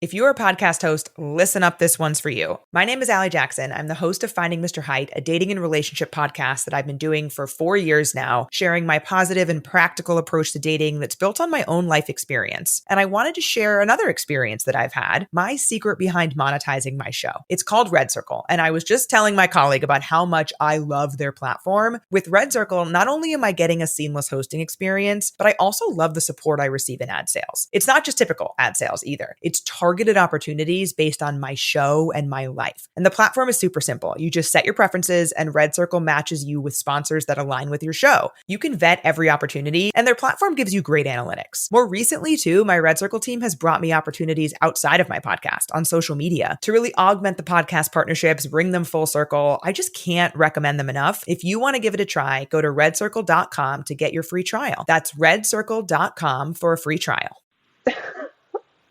If you're a podcast host, listen up, this one's for you. My name is Allie Jackson. I'm the host of Finding Mr. Height, a dating and relationship podcast that I've been doing for 4 years now, sharing my positive and practical approach to dating that's built on my own life experience. And I wanted to share another experience that I've had, my secret behind monetizing my show. It's called Red Circle, and I was just telling my colleague about how much I love their platform. With Red Circle, not only am I getting a seamless hosting experience, but I also love the support I receive in ad sales. It's not just typical ad sales either. It's targeted opportunities based on my show and my life. And the platform is super simple. You just set your preferences and Red Circle matches you with sponsors that align with your show. You can vet every opportunity and their platform gives you great analytics. More recently too, my Red Circle team has brought me opportunities outside of my podcast on social media to really augment the podcast partnerships, bring them full circle. I just can't recommend them enough. If you want to give it a try, go to redcircle.com to get your free trial. That's redcircle.com for a free trial.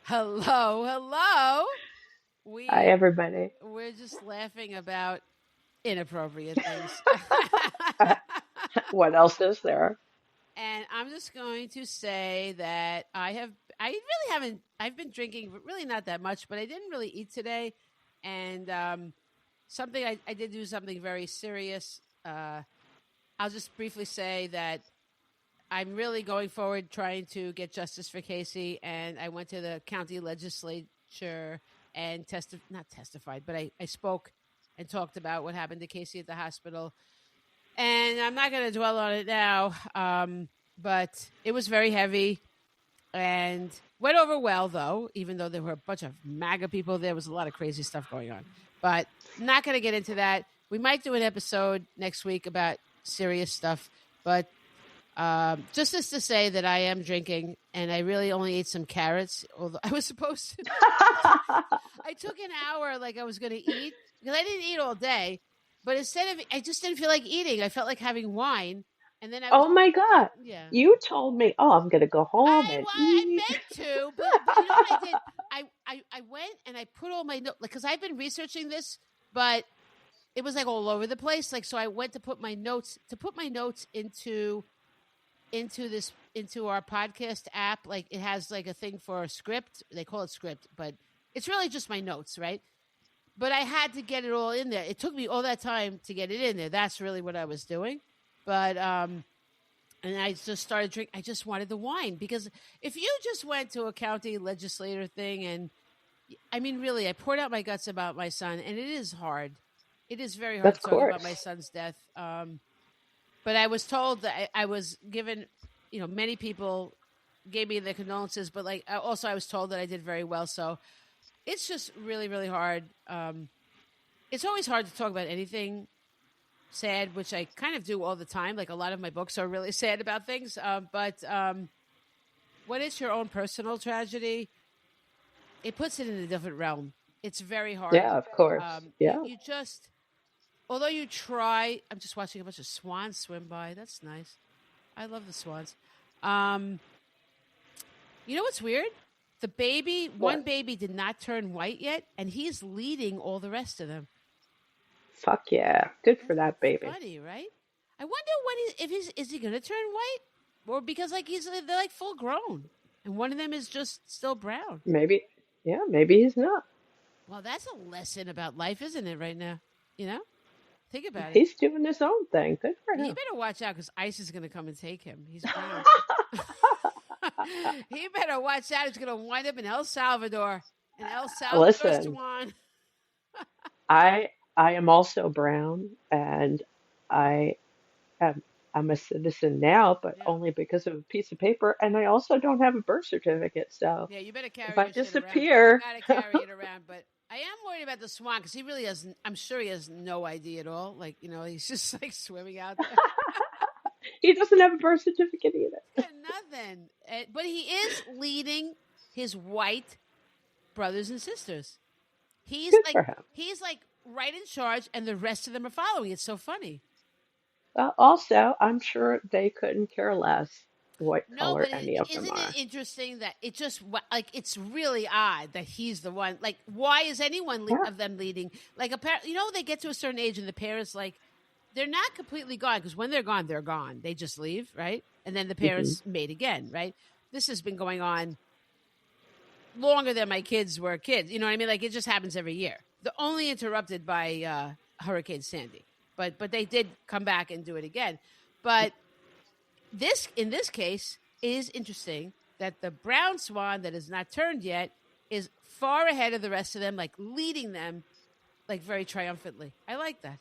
Hello. Hi, everybody. We're just laughing about inappropriate things. What else is there? And I'm just going to say that I've been drinking, really not that much, but I didn't really eat today. And I did do something very serious. I'll just briefly say that I'm really going forward trying to get justice for Casey, and I went to the county legislature and I spoke and talked about what happened to Casey at the hospital. And I'm not going to dwell on it now, but it was very heavy and went over well, though, even though there were a bunch of MAGA people. There was a lot of crazy stuff going on, but I'm not going to get into that. We might do an episode next week about serious stuff, but just as to say that I am drinking and I really only ate some carrots, although I was supposed to. I took an hour like I was going to eat because I didn't eat all day, but I just didn't feel like eating. I felt like having wine. And then Oh my God. Yeah. You told me, I'm going to go home and eat. I meant to, but you know what I did? I went and I put all my notes, because I've been researching this, but it was like all over the place. Like, so I went to put my notes into our podcast app. Like, it has like a thing for a script. They call it script, but it's really just my notes, right? But I had to get it all in there. It took me all that time to get it in there. That's really what I was doing. But and I just started drinking. I just wanted the wine, because if you just went to a county legislator thing, and I mean, really, I poured out my guts about my son, and it is hard. It is very hard to talk about my son's death. But I was told that I was given, many people gave me the condolences, but I was told that I did very well. So it's just really, really hard. It's always hard to talk about anything sad, which I kind of do all the time. Like, a lot of my books are really sad about things. But when it's your own personal tragedy, it puts it in a different realm. It's very hard. Yeah, of course. You just, although you try, I'm just watching a bunch of swans swim by. That's nice. I love the swans. You know what's weird? One baby did not turn white yet, and he's leading all the rest of them. Fuck yeah. Good for that baby. Funny, right? I wonder is he going to turn white? Or because they're like full grown, and one of them is just still brown. Maybe he's not. Well, that's a lesson about life, isn't it, right now? Think about it. He's doing his own thing. Good for him. He better watch out, because ICE is going to come and take him. He's brown. He better watch out. He's going to wind up in El Salvador. Listen, Swan. I am also brown, and I'm a citizen now, but only because of a piece of paper, and I also don't have a birth certificate. So yeah, you better carry. If I disappear, you gotta carry it around. But I am worried about the swan, because he really has. I'm sure he has no idea at all. Like, he's just like swimming out there. He doesn't have a birth certificate either. Nothing. But he is leading his white brothers and sisters. He's like right in charge, and the rest of them are following. It's so funny. Also, I'm sure they couldn't care less what color any of them are. Isn't it interesting that it just, it's really odd that he's the one. Like, why is anyone of them leading? Like, they get to a certain age, and the parents, they're not completely gone, because when they're gone. They just leave, right? And then the parents mate again, right? This has been going on longer than my kids were kids. You know what I mean? Like it just happens every year. They're only interrupted by Hurricane Sandy, but they did come back and do it again. But this in this case it is interesting that the brown swan that is not turned yet is far ahead of the rest of them, like leading them like very triumphantly. I like that.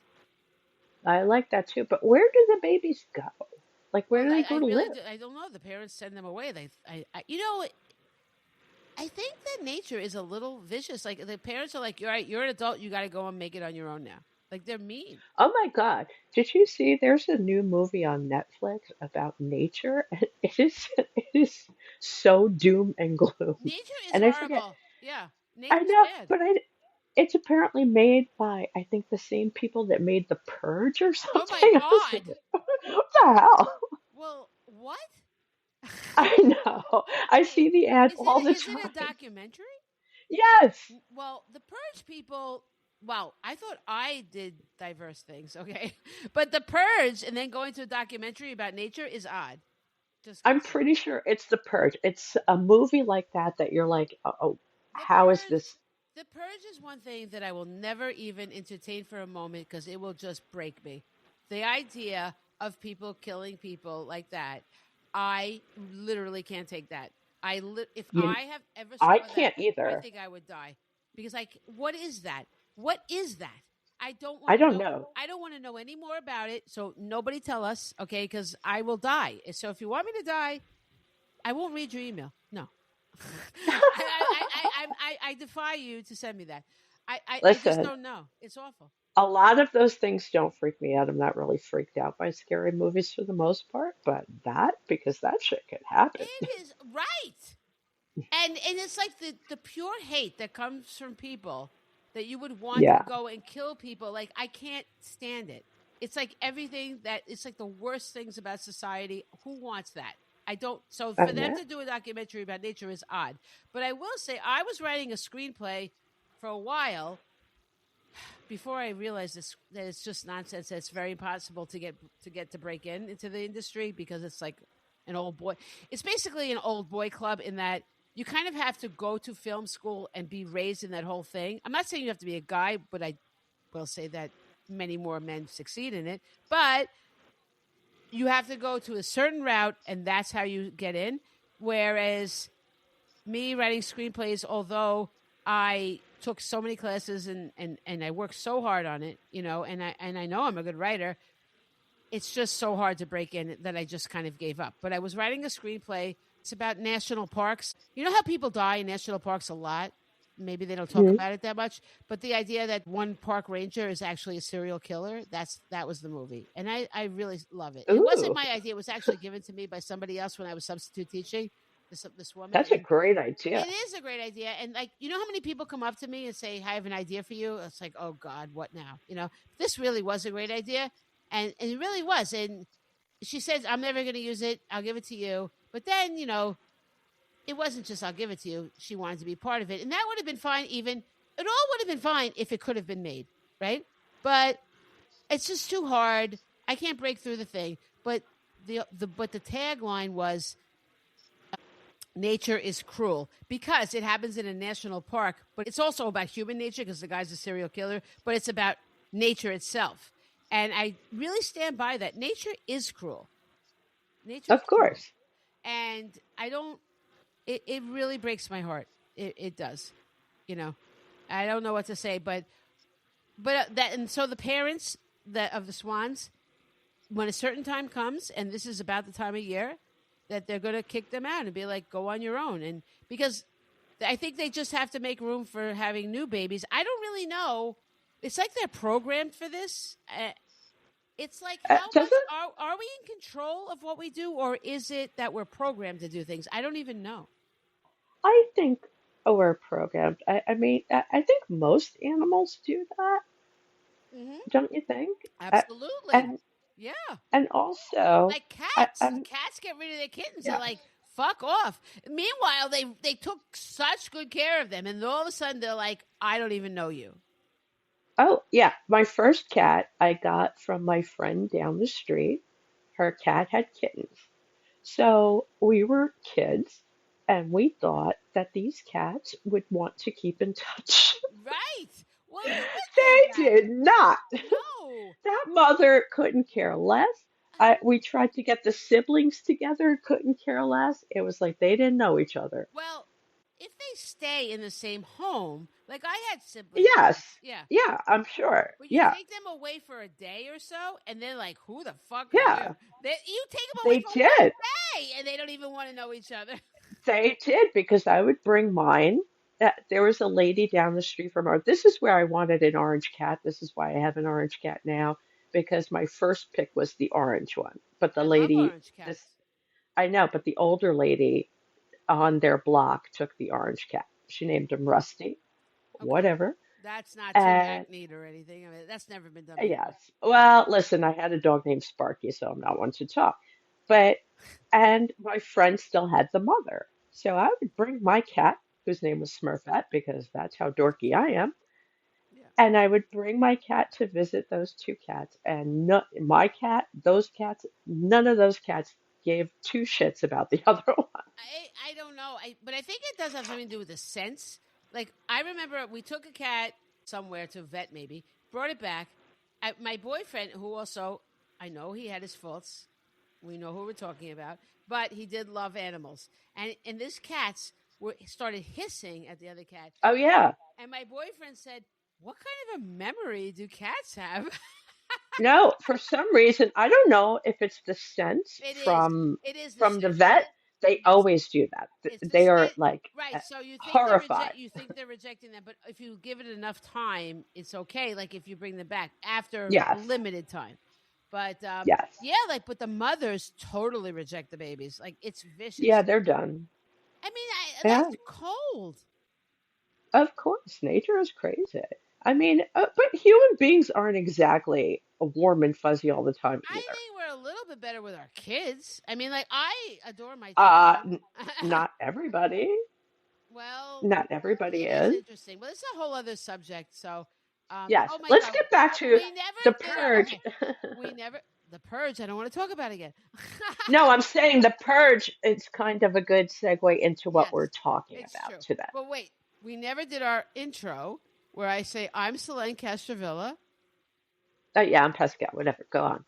I like that too. But where do the babies go? Like, where Well, do they I go to really live? do, I don't know. The parents send them away. You know, I think that nature is a little vicious. Like the parents are like, "You're right. You're an adult. You got to go and make it on your own now." Like they're mean. Oh my God. Did you see there's a new movie on Netflix about nature? It is so doom and gloom. Nature is And I forget. horrible. Yeah, I nature's know, bad. but it's apparently made by I think the same people that made The Purge or Oh something. my I was like, god. what the hell? Well, what? I know. I Wait, see the ad all the is it a time. documentary? Yes. Well, the Purge people. Well, I thought I did diverse things, okay, but the Purge and then going to a documentary about nature is odd. Just gonna I'm say pretty sure it's The Purge. It's a movie like that that you're like, oh, the how is Purge. this? The Purge is one thing that I will never even entertain for a moment because it will just break me. The idea of people killing people like that, I literally can't take that. If You, I have ever I saw that, can't I either. think I would die because like, what is that? What is that? I don't I want to don't know. know. I don't want to know any more about it. So nobody tell us, okay? Because I will die. So if you want me to die, I won't read your email. No. I defy you to send me that. I just Listen, don't know. It's awful. a lot of those things don't freak me out. I'm not really freaked out by scary movies for the most part, but because that shit could happen. It is right. And it's like the pure hate that comes from people that you would want to Yeah, go and kill people. Like I can't stand it. It's like everything that it's like the worst things about society. Who wants that? I don't. So I for them know. to do a documentary about nature is odd. But I will say I was writing a screenplay for a while before I realized this that it's just nonsense. That it's very impossible to break into the industry because it's like an old boy. It's basically an old boy club in that you kind of have to go to film school and be raised in that whole thing. I'm not saying you have to be a guy, but I will say that many more men succeed in it. But you have to go to a certain route, and that's how you get in. Whereas me writing screenplays, although I took so many classes and I worked so hard on it, and I know I'm a good writer, it's just so hard to break in that I just kind of gave up. But I was writing a screenplay. It's about national parks. You know how people die in national parks a lot? Maybe they don't talk Mhm. about it that much, but the idea that one park ranger is actually a serial killer, that was the movie. And I really love it. It wasn't Ooh, my idea. It was actually given to me by somebody else when I was substitute teaching this woman. that's a And great it idea. is a great idea. And like, you know how many people come up to me and say, I have an idea for you? It's like, oh God, what now? This really was a great idea. And it really was. And she says, I'm never going to use it. I'll give it to you. But then, it wasn't just I'll give it to you. She wanted to be part of it. And that would have been fine even. It all would have been fine if it could have been made, right? But it's just too hard. I can't break through the thing. But the tagline was nature is cruel because it happens in a national park, but it's also about human nature because the guy's a serial killer, but it's about nature itself. And I really stand by that. Nature is cruel. Nature is Of cruel. course. And I don't, it really breaks my heart. It does. You know, I don't know what to say, and so the parents of the swans, when a certain time comes, and this is about the time of year, that they're going to kick them out and be like, go on your own. And because I think they just have to make room for having new babies. I don't really know. It's like they're programmed for this. It's like how much Doesn't are we in control of what we do, or is it that we're programmed to do things? I don't even know. I think we're programmed? I mean, I think most animals do that, Hmm. don't you think? Uh, Absolutely. and Yeah. and also, Like cats. I'm Cats get rid of their kittens. They're yeah. like, fuck off. Meanwhile, they took such good care of them, and all of a sudden they're like, I don't even know you. Oh, yeah. My first cat I got from my friend down the street. Her cat had kittens. So we were kids, and we thought that these cats would want to keep in touch. Right. Well, who would think They that? did not. No. That mother couldn't care less. We tried to get the siblings together, couldn't care less. It was like they didn't know each other. Well, if they stay in the same home, like I had siblings once. Yes. Yeah. Yeah, I'm sure. But you Yeah. take them away for a day or so, and they're like, "Who the fuck are you?" Yeah. You take them away They for one did. day, and they don't even want to know each other. They did because I would bring mine. There was a lady down the street from her. This is where I wanted an orange cat. This is why I have an orange cat now because my first pick was the orange one. But the I love lady, orange this cats. I know, but the older lady on their block took the orange cat. She named him Rusty, Okay, whatever. that's not too And hackneyed or anything. I mean, that's never been done before. yes, well, listen, I had a dog named Sparky, so I'm not one to talk. But and my friend still had the mother. So I would bring my cat, whose name was Smurfette, because that's how dorky I am, Yeah. and I would bring my cat to visit those two cats. And no, my cat, those cats, none of those cats gave two shits about the other one. I don't know. But I think it does have something to do with the sense. Like I remember we took a cat somewhere to vet, maybe brought it back. My boyfriend, who also I know he had his faults. We know who we're talking about, but he did love animals, and this cats started hissing at the other cat, Oh yeah. and my boyfriend said, "What kind of a memory do cats have?" No, for some reason, I don't know if it's the scent It is. from It is the from the scent. vet. They Yes. always do that. It's the They are scent. like Right. So you think horrified. they're rejecting them, but if you give it enough time, it's okay. Like if you bring them back after Yes. limited time. But Yes. yeah, like but the mothers totally reject the babies. Like it's Yeah, vicious. they're done. I mean, Yeah, that's cold. of course. Nature is crazy. I mean, but human beings aren't exactly warm and fuzzy all the time I either. think we're a little bit better with our kids. I mean, like I adore my Uh, children. n not everybody. Well, Not everybody it is is. interesting. Well, it's a whole other subject. So, Yes. oh my Let's God, get back to we never the did our purge. okay. We never the purge. I don't want to talk about it again. No, I'm saying the purge is kind of a good segue into what we're Yes, talking it's about true. today. But wait, we never did our intro where I say I'm Selene Castrovilla, Yeah, I'm Pascal. Whatever. Go on.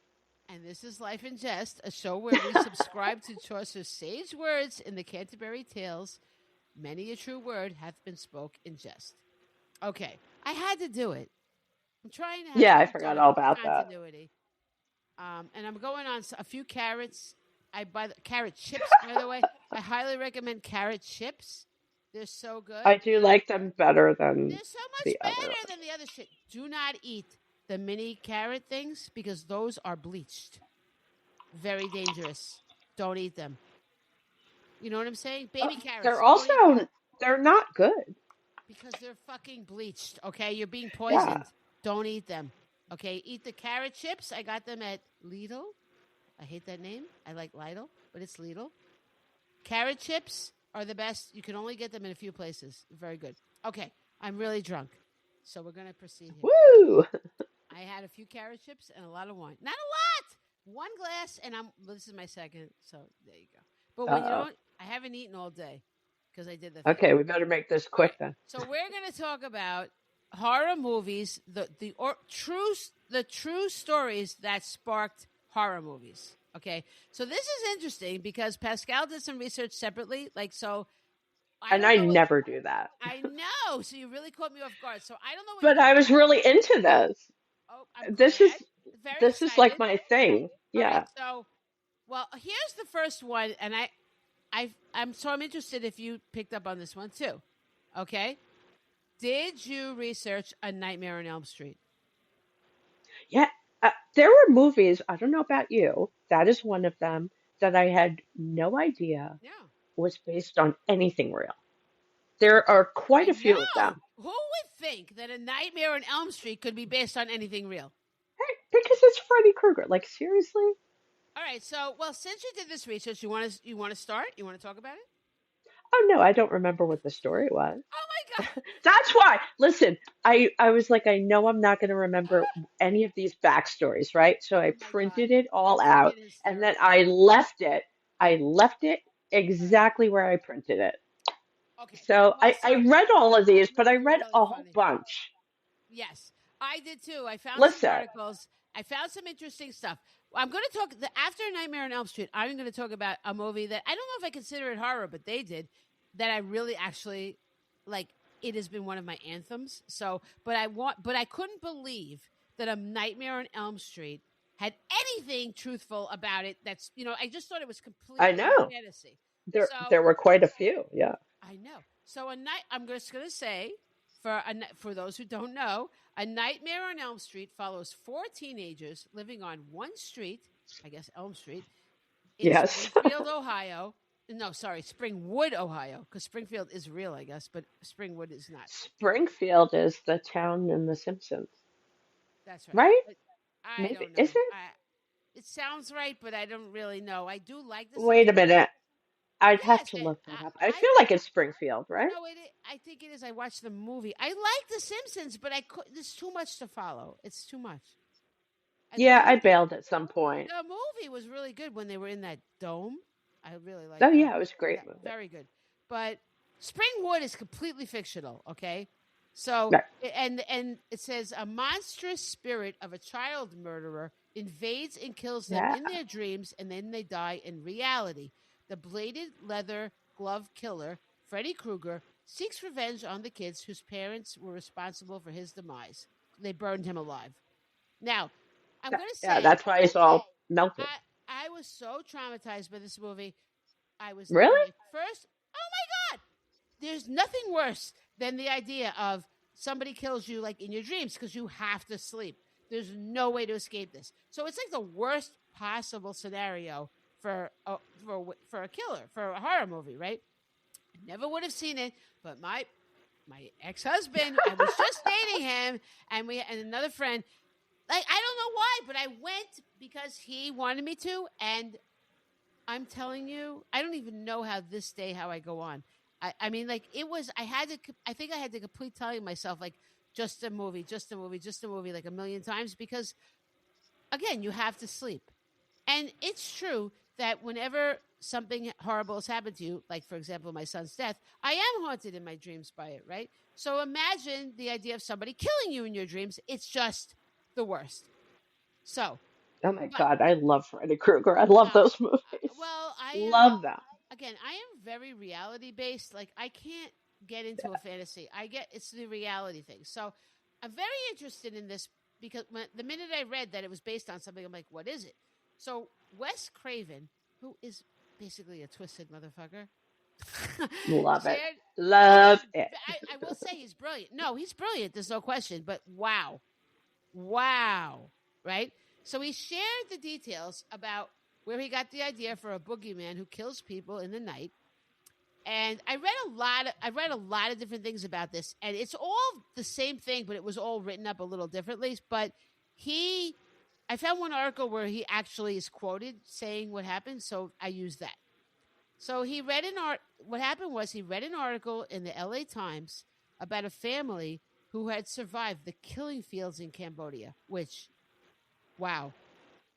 and this is Life in Jest, a show where we subscribe to Chaucer's sage words in the Canterbury Tales. Many a true word hath been spoke in jest. Okay, I had to do it. I'm trying to have Yeah, I some sort forgot of all about that. continuity. And I'm going on a few carrots. I buy the carrot chips, by the way. I highly recommend carrot chips. They're so good. I do like them better than They're so much the other better ones. than the other shit. Do not eat the mini carrot things because those are bleached. Very dangerous. Don't eat them. You know what I'm saying? Uh, Baby they're carrots. Don't eat them also they're not good. because they're fucking bleached. Okay, you're being Yeah. poisoned. Don't eat them. Okay, eat the carrot chips. I got them at Lidl. I hate that name. I like Lidl, but it's Lidl. Carrot chips are the best. You can only get them in a few places. Very good. Okay, I'm really drunk, so we're gonna proceed here. Woo! I had a few carrot chips and a lot of wine. Not a lot. One glass, and this is my second. So there you go. But when you Uh-oh. don't, I haven't eaten all day because I did the thing. Okay, we better make this All right. quick then. So we're going to talk about horror movies, the true stories that sparked horror movies. Okay. So this is interesting because Pascal did some research separately. Like so, I And don't I know what never do that. I know. So you really caught me off guard. So I don't know what But you. I was really into this. Oh, I'm This glad. is Very this is like excited. my thing. All right. Yeah. So, well, here's the first one, and I'm interested if you picked up on this one too. Okay. Did you research A Nightmare on Elm Street? Yeah. There were movies, I don't know about you, that is one of them that I had no idea Yeah. was based on anything real. There are quite I a few of know. them. Who would think that A Nightmare on Elm Street could be based on anything real? Hey, because it's Freddy Krueger. Like seriously? All right. So, well, since you did this research, you want to start? You want to talk about it? Oh no, I don't remember what the story was. Oh my god. That's why. Listen, I was like, I know I'm not going to remember any of these backstories, right? So I Oh my god. printed it all That's out, fucking and then hysterical. I left it exactly where I printed it. Okay. So Well, I so read all of these, but I these are read really a whole funny. bunch. Yes, I did too. I found some Listen, articles. I found some interesting stuff. I'm going to talk after Nightmare on Elm Street. I'm going to talk about a movie that I don't know if I consider it horror, but they did, that I really actually like. It has been one of my anthems. So, but I couldn't believe that a Nightmare on Elm Street had anything truthful about it. That's I just thought it was I completely know fantasy. So there were quite a few. Yeah. I know. So a night. I'm just going to say for those who don't know, A Nightmare on Elm Street follows four teenagers living on one street, I guess Elm Street, in Yes. Springfield, Ohio. No, sorry, Springwood, Ohio, because Springfield is real, I guess, but Springwood is not. Springfield is the town in The Simpsons, That's right. right? But I Maybe don't is know. it? It sounds right, but I don't really know. I do like The Wait a Simpsons. minute. I'd have Yes, to look that up. I I feel like it's Springfield, right? no, I think it is. I watched the movie. I like The Simpsons, but I could. There's too much to follow. It's too much. And Yeah, I bailed at some point. the movie was really good when they were in that dome. I really Oh liked that. yeah, it was a great That movie. very good. But Springwood is completely fictional. Okay, so Right. and it says a monstrous spirit of a child murderer invades and kills them Yeah. in their dreams, and then they die in reality. The bladed leather glove killer Freddy Krueger seeks revenge on the kids whose parents were responsible for his demise. They burned him alive. Now, I'm going to Yeah, say that's why it's all melted. I was so traumatized by this movie. I was Really? my first. Oh my god! There's nothing worse than the idea of somebody kills you like in your dreams because you have to sleep. There's no way to escape this. So it's like the worst possible scenario for a killer for a horror movie, right? I never would have seen it, but my ex husband, I was just dating him, and another friend. Like I don't know why, but I went because he wanted me to, and I'm telling you, I don't even know how I go on. I mean, like it was. I think I had to complete telling myself like just a movie, just a movie, just a movie, like a million times because again, you have to sleep, and it's true that whenever something horrible has happened to you, like for example, my son's death, I am haunted in my dreams by it, right? So imagine the idea of somebody killing you in your dreams. It's just the worst. So, Oh my but God, I love Freddy Krueger. I love uh, those movies. well, I am Love them. again. I am very reality based. Like I can't get into a fantasy. It's the reality thing. So I'm very interested in this because the minute I read that it was based on something, I'm like, what is it? So Wes Craven, who is basically a twisted motherfucker, Love it. shared. Love it. I will say he's brilliant. No, he's brilliant. There's no question. But wow, wow, right? So he shared the details about where he got the idea for a boogeyman who kills people in the night. And I read a lot of different things about this, and it's all the same thing, but it was all written up a little differently. But he, I found one article where he actually is quoted saying what happened, so I used that. So he read what happened was he read an article in the LA Times about a family who had survived the killing fields in Cambodia, which, wow,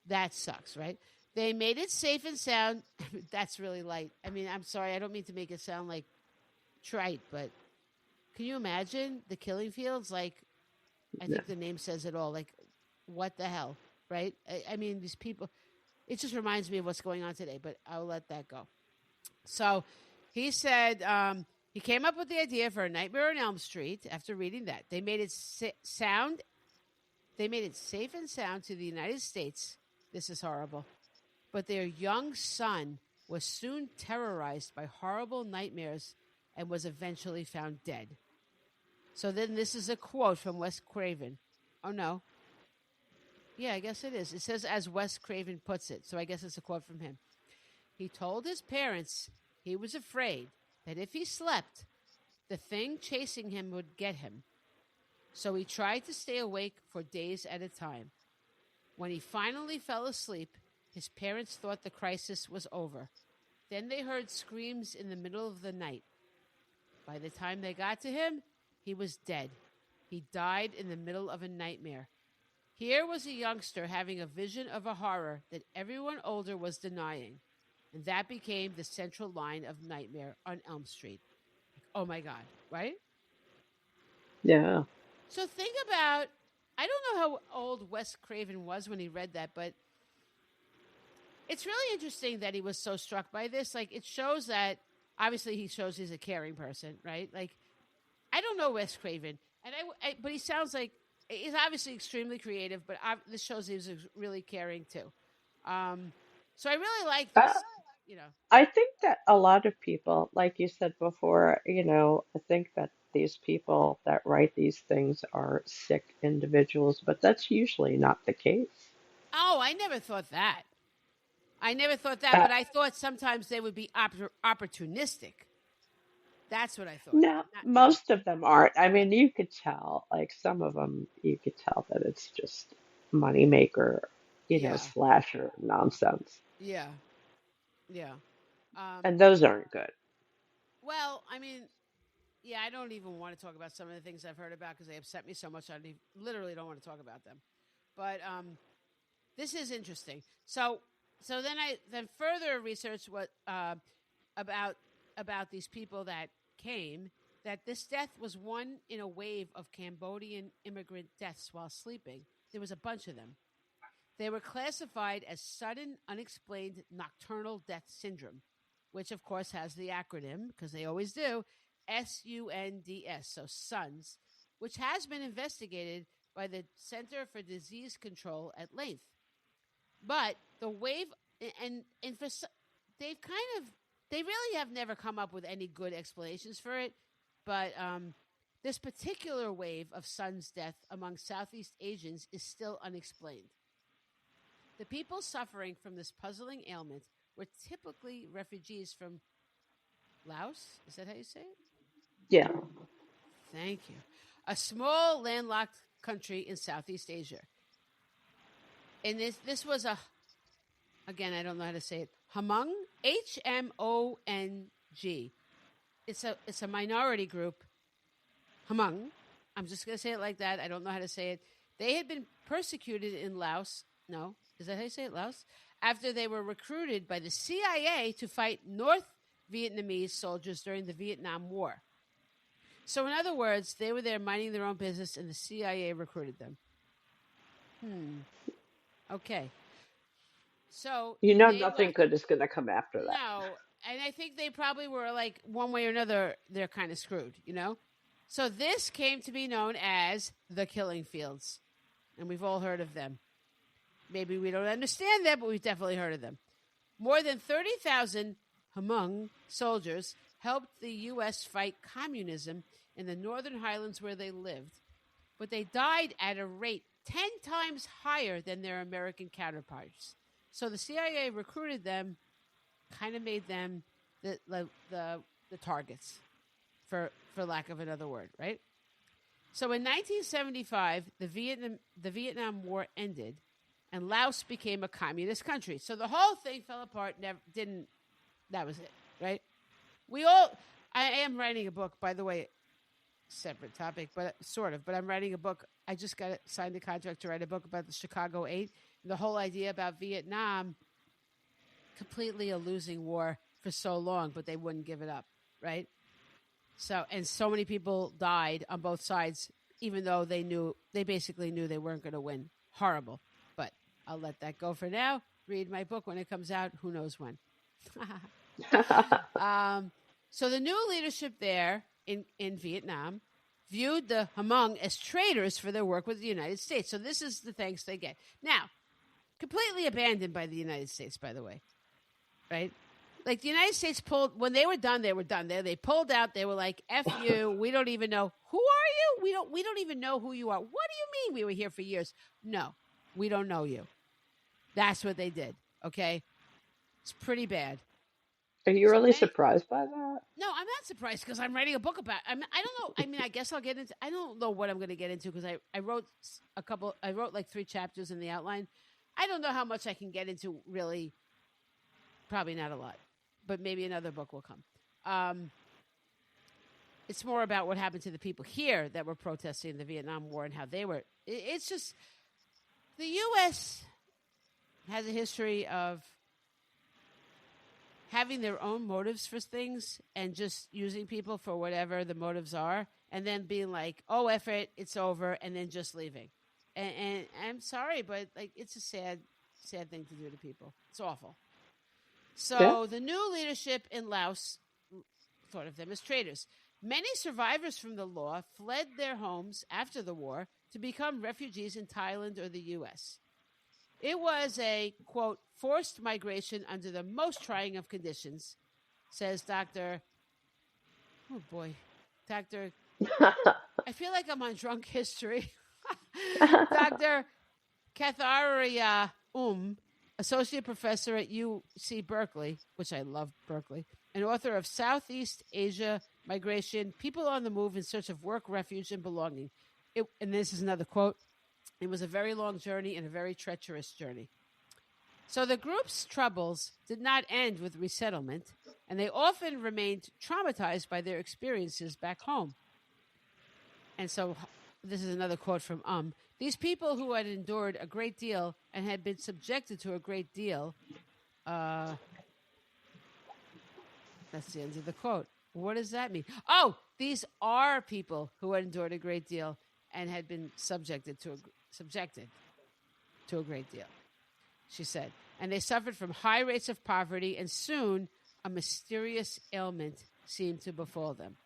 that sucks, right? They made it safe and sound. That's really light. I mean, I'm sorry. I don't mean to make it sound like trite, but can you imagine the killing fields? Like, I Yeah. think the name says it all. Like, what the hell, right? I mean, these people, it just reminds me of what's going on today, but I'll let that go. So he said he came up with the idea for a Nightmare on Elm Street after reading that. They made it sound. They made it safe and sound to the United States. This is horrible. But their young son was soon terrorized by horrible nightmares and was eventually found dead. So then this is a quote from Wes Craven. Oh, no. Yeah, I guess it is. It says, as Wes Craven puts it. So I guess it's a quote from him. He told his parents he was afraid that if he slept, the thing chasing him would get him. So he tried to stay awake for days at a time. When he finally fell asleep, his parents thought the crisis was over. Then they heard screams in the middle of the night. By the time they got to him, he was dead. He died in the middle of a nightmare. Here was a youngster having a vision of a horror that everyone older was denying. And that became the central line of Nightmare on Elm Street. Oh my God, right? Yeah. So think about, I don't know how old Wes Craven was when he read that, but it's really interesting that he was so struck by this. Like, it shows that, obviously he shows he's a caring person, right? Like, I don't know Wes Craven, and but he sounds like he's obviously extremely creative. But this shows he was really caring too. So I really like Uh, this. You know, I think that a lot of people, like you said before, I think that these people that write these things are sick individuals, but that's usually not the case. oh, I never thought that. I never thought that, Uh, but I thought sometimes they would be opportunistic. That's what I thought. no, Not, yeah, most of them aren't. I mean, you could tell, like some of them, you could tell that it's just moneymaker, yeah, slasher nonsense. yeah, yeah. Um, And those aren't good. well, I mean, yeah, I don't even want to talk about some of the things I've heard about because they upset me so much. Literally don't want to talk about them. But this is interesting. So then I then further researched what about these people that came. That this death was one in a wave of Cambodian immigrant deaths while sleeping. There was a bunch of them. They were classified as sudden, unexplained nocturnal death syndrome, which of course has the acronym, because they always do, SUNDS, so SUNS, which has been investigated by the Center for Disease Control at length. But the wave, and for they've kind of, they really have never come up with any good explanations for it. But this particular wave of SUNS death among Southeast Asians is still unexplained. The people suffering from this puzzling ailment were typically refugees from Laos. Is that how you say it? Yeah. Thank you. A small landlocked country in Southeast Asia. And this was again, I don't know how to say it, Hmong, Hmong. It's a minority group, Hmong. I'm just going to say it like that. I don't know how to say it. They had been persecuted in Laos. No, is that how you say it, Laos? After they were recruited by the CIA to fight North Vietnamese soldiers during the Vietnam War. So in other words, they were there minding their own business and the CIA recruited them. Okay. So they Nothing good is going to come after that. no, and I think they probably were like one way or another, they're kind of screwed, So this came to be known as the killing fields, and we've all heard of them. Maybe we don't understand them, but we've definitely heard of them. More than 30,000 Hmong soldiers helped the U.S. fight communism in the Northern Highlands where they lived, but they died at a rate 10 times higher than their American counterparts. So the CIA recruited them, kind of made them the targets, for lack of another word, right? So in 1975, the Vietnam War ended, and Laos became a communist country. So the whole thing fell apart. That was it, right? I am writing a book, by the way, separate topic, but sort of. But I'm writing a book. I just signed a contract to write a book about the Chicago 8. And the whole idea about Vietnam, completely a losing war for so long, but they wouldn't give it up, right? So many people died on both sides, even though they basically knew they weren't going to win. Horrible. But I'll let that go for now. Read my book when it comes out. Who knows when? So the new leadership there in Vietnam viewed the Hmong as traitors for their work with the United States. So this is the thanks they get. Now, completely abandoned by the United States, by the way, right? Like the United States pulled, when they were done, they were done. They pulled out. They were like, F you. We don't even know. Who are you? We don't even know who you are. What do you mean we were here for years? No, we don't know you. That's what they did. Okay. It's pretty bad. Are you really surprised by that? No, I'm not surprised because I'm writing a book about. I don't know. I mean, I guess I'll get into. I don't know what I'm going to get into because I wrote I wrote like 3 chapters in the outline. I don't know how much I can get into. Really, probably not a lot, but maybe another book will come. It's more about what happened to the people here that were protesting the Vietnam War and how they were. It's just the U.S. has a history of having their own motives for things and just using people for whatever the motives are, and then being like, "Oh, F it, it's over," and then just leaving. And I'm sorry, but like it's a sad thing to do to people. It's awful. Yeah. So the new leadership in Laos thought of them as traitors. Many survivors from the law fled their homes after the war to become refugees in Thailand or the U.S. It was a, quote, forced migration under the most trying of conditions, says Dr. Oh, boy. Dr. I feel like I'm on drunk history. Dr. Catharia associate professor at UC Berkeley, which I love Berkeley, and author of Southeast Asia Migration, People on the Move in Search of Work, Refuge, and Belonging. And this is another quote. It was a very long journey and a very treacherous journey. So the group's troubles did not end with resettlement, and they often remained traumatized by their experiences back home. And so this is another quote from These people who had endured a great deal and had been subjected to a great deal, that's the end of the quote. What does that mean? Oh, these are people who had endured a great deal and had been subjected to a great deal, she said. And they suffered from high rates of poverty, and soon a mysterious ailment seemed to befall them.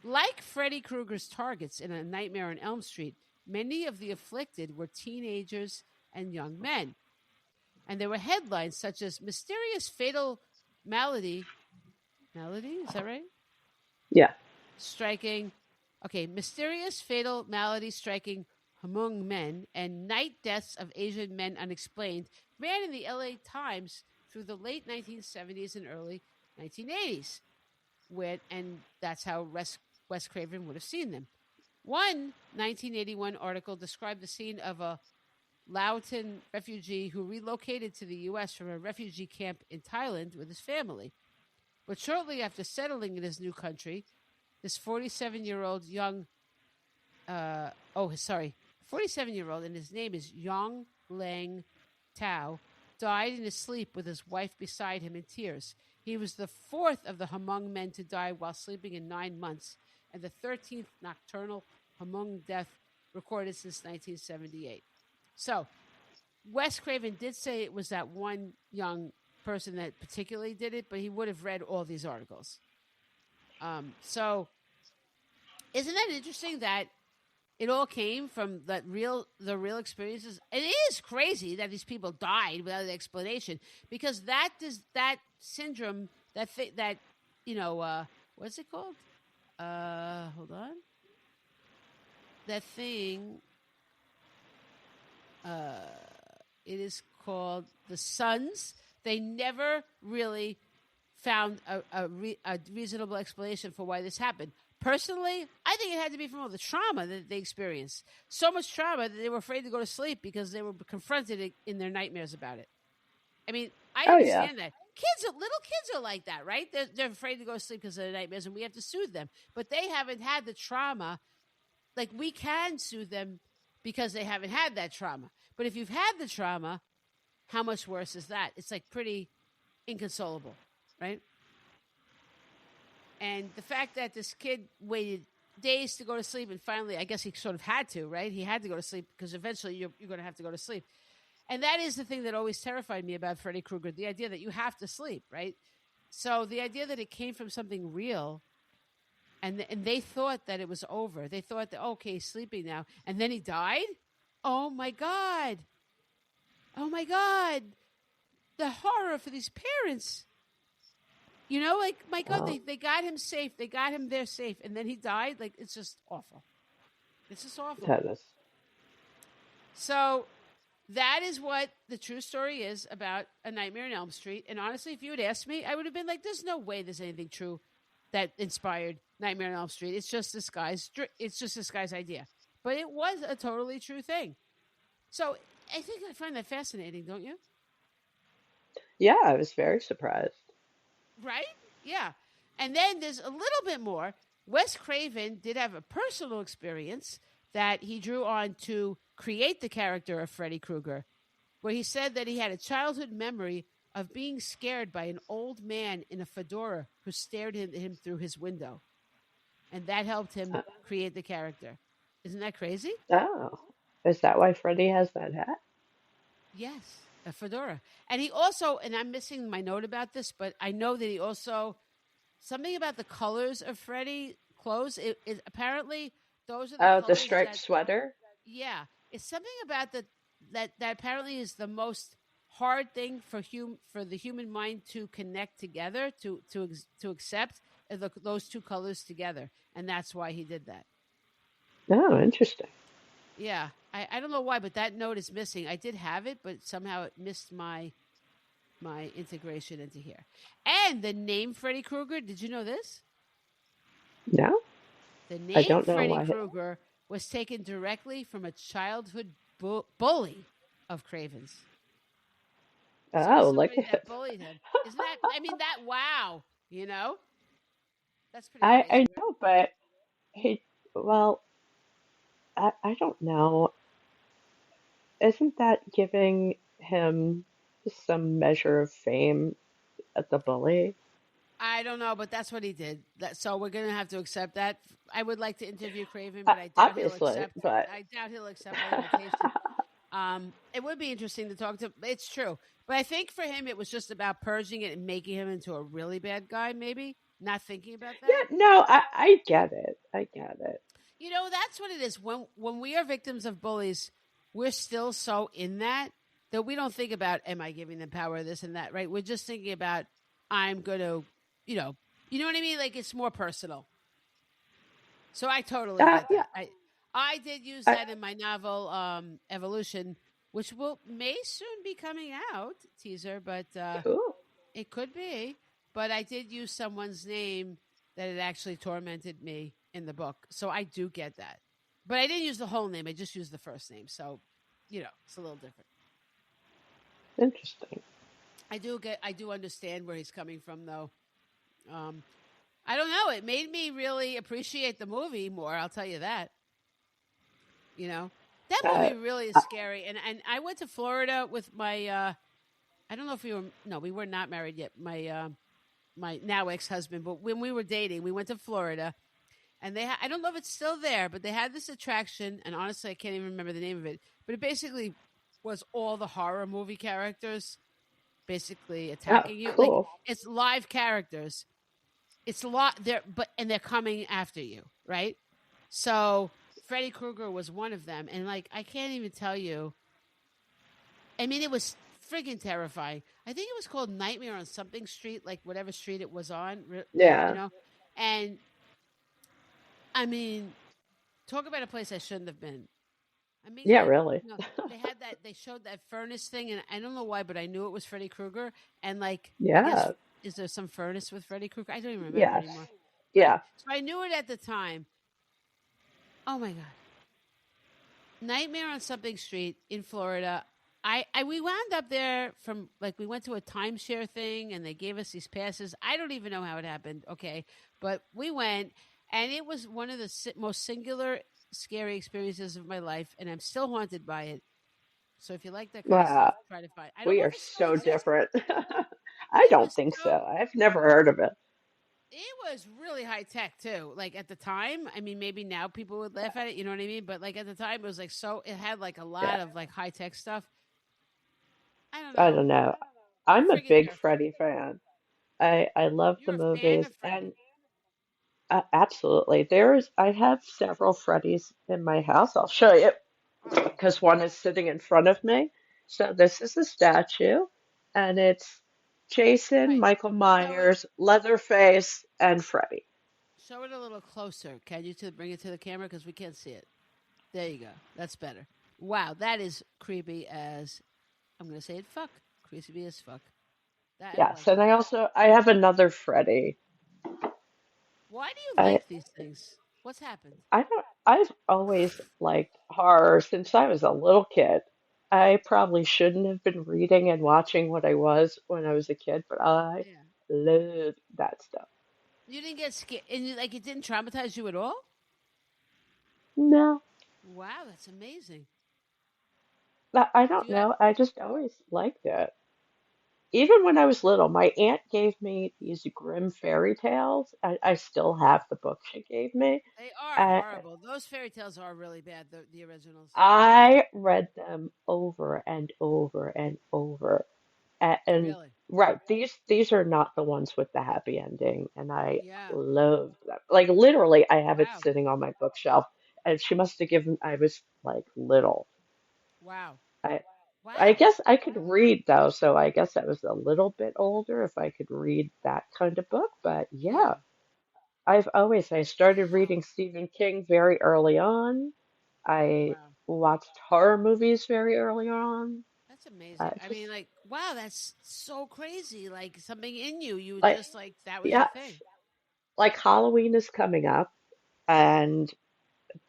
Like Freddy Krueger's targets in A Nightmare on Elm Street, many of the afflicted were teenagers and young men. And there were headlines such as mysterious fatal malady. Malady? Is that right? Yeah. Mysterious fatal malady striking Hmong men and night deaths of Asian men unexplained ran in the LA Times through the late 1970s and early 1980s. And that's how Wes Craven would have seen them. One 1981 article described the scene of a Laotian refugee who relocated to the U.S. from a refugee camp in Thailand with his family. But shortly after settling in his new country, this 47-year-old 47-year-old, and his name is Yong Lang Tao, died in his sleep with his wife beside him in tears. He was the fourth of the Hmong men to die while sleeping in 9 months, and the 13th nocturnal Hmong death recorded since 1978. So, Wes Craven did say it was that one young person that particularly did it, but he would have read all these articles. So, isn't that interesting that it all came from the real experiences? It is crazy that these people died without an explanation, because that syndrome, what's it called? Hold on. That thing, it is called the SUNS. They never really found a reasonable explanation for why this happened. Personally, I think it had to be from all the trauma that they experienced. So much trauma that they were afraid to go to sleep because they were confronted in their nightmares about it. I mean, I understand that. Little kids are like that, right? They're afraid to go to sleep because of their nightmares, and we have to soothe them. But they haven't had the trauma. Like, we can soothe them because they haven't had that trauma. But if you've had the trauma, how much worse is that? It's like pretty inconsolable, right? And the fact that this kid waited days to go to sleep, and finally, I guess he sort of had to, right? He had to go to sleep because eventually you're going to have to go to sleep. And that is the thing that always terrified me about Freddy Krueger, the idea that you have to sleep, right? So the idea that it came from something real, and they thought that it was over. They thought that, okay, he's sleeping now. And then he died? Oh, my God. Oh, my God. The horror for these parents. You know, like, my God, they got him safe. They got him there safe. And then he died. Like, it's just awful. It's just awful. Tennis. So that is what the true story is about A Nightmare on Elm Street. And honestly, if you had asked me, I would have been like, there's no way there's anything true that inspired Nightmare on Elm Street. It's just this guy's idea. But it was a totally true thing. So I find that fascinating, don't you? Yeah, I was very surprised. Right? Yeah. And then there's a little bit more. Wes Craven did have a personal experience that he drew on to create the character of Freddy Krueger, where he said that he had a childhood memory of being scared by an old man in a fedora who stared at him through his window. And that helped him Uh, create the character. Isn't that crazy? oh, is that why Freddie has that hat? Yes, a fedora. And he also, and I'm missing my note about this, but I know that he also, something about the colors of Freddy clothes. It apparently those are the Oh, the colors striped that, sweater. yeah, it's something about that apparently is the most hard thing for for the human mind to connect together, to accept those two colors together, and that's why he did that. Oh, interesting. Yeah, I don't know why, but that note is missing. I did have it, but somehow it missed my integration into here. And the name Freddy Krueger, did you know this? No, The I name don't know Freddy why. Krueger was taken directly from a childhood bully of Craven's. So Oh, look somebody at that bullied him. Isn't that, I mean, that, wow, you know? That's pretty I crazy, right? know, but he well, I don't know. Isn't that giving him some measure of fame at the bully? I don't know, but that's what he did. So we're gonna have to accept that. I would like to interview Craven, but Obviously, but I doubt he'll accept my invitation. It would be interesting to talk to. It's true, but I think for him, it was just about purging it and making him into a really bad guy. Maybe not thinking about that. yeah, no, I get it. I get it. You know, that's what it is. When we are victims of bullies, we're still so in that we don't think about, am I giving them power, this and that, right? We're just thinking about, I'm gonna, you know, you know what I mean? Like it's more personal. So I totally get Yeah, that. I did use I, that in my novel Evolution, which will may soon be coming out, teaser, but cool. it could be. But I did use someone's name that had actually tormented me in the book. So I do get that. But I didn't use the whole name. I just used the first name. So, it's a little different. Interesting. I do understand where he's coming from though. Um I don't know. It made me really appreciate the movie more, I'll tell you that. You know. That Uh, movie really is uh, scary. And I went to Florida with my I don't know if we were, no, we were not married yet. My now ex-husband, but when we were dating, we went to Florida, and I don't know if it's still there, but they had this attraction, and honestly I can't even remember the name of it, but it basically was all the horror movie characters basically oh, attacking you. Like cool. it's live characters. It's a lot there, and they're coming after you, right? So Freddy Krueger was one of them, and like I can't even tell you. I mean, it was friggin' terrifying. I think it was called Nightmare on something street, like whatever street it was on, Yeah, And I mean, talk about a place I shouldn't have been. I mean, yeah, like, really. they showed that furnace thing, and I don't know why, but I knew it was Freddy Krueger. And like, I guess, Yeah, is there some furnace with Freddy Krueger? I don't even remember yes, anymore. Right. yeah, So I knew it at the time. Oh my God. Nightmare on something street in Florida. We wound up there from like we went to a timeshare thing and they gave us these passes. I don't even know how it happened. Okay, but we went and it was one of the most singular, scary experiences of my life, and I'm still haunted by it. So if you like that kind of stuff, wow. try to find. I don't We know are if it still so exists, different. but I don't think so. I've never heard of it. it was really high tech too. Like at the time, I mean, maybe now people would laugh at it. You know what I mean? But like at the time, it was like so. It had like a Yeah, lot of like high tech stuff. I don't I know. don't know. I'm a Friggin' big terrifying. Freddy fan. I love the You're a fan movies, of and Freddy? absolutely, I have several Freddys in my house. I'll show you Oh, because one is sitting in front of me. So this is a statue, and it's Jason, right. Michael Show it. Myers, Leatherface, and Freddy. Show it a little closer. Can you to bring it to the camera because we can't see it. There you go. That's better. Wow, that is creepy as I'm gonna say it. Fuck, creepy as fuck. That I Yes, like and that. I have another Freddy. Why do you I like these things? What's happened? I've always liked horror since I was a little kid. I probably shouldn't have been reading and watching what I was when I was a kid, but I Yeah. love that stuff. You didn't get scared, and like it didn't traumatize you at all. No, Wow, that's amazing. I Do don't you have? know. I just always liked it. even when I was little, my aunt gave me these grim fairy tales. I still have the book she gave me. They are Uh, horrible. Those fairy tales are really bad. The originals. I read them over and over and over. And Really? right, these are not the ones with the happy ending, and I Yeah. love them. Like literally, I have it Wow. sitting on my bookshelf, and she must have given. I was like little. Wow. I I Wow. guess I could read though, so I guess I was a little bit older if I could read that kind of book. But Yeah. yeah, I started Wow. reading Stephen King very early on. I Wow. watched horror movies very early on. That's amazing. I Just mean, like, wow, that's so crazy. Like something in you, you like just like that was your yeah, thing. like Halloween is coming up, and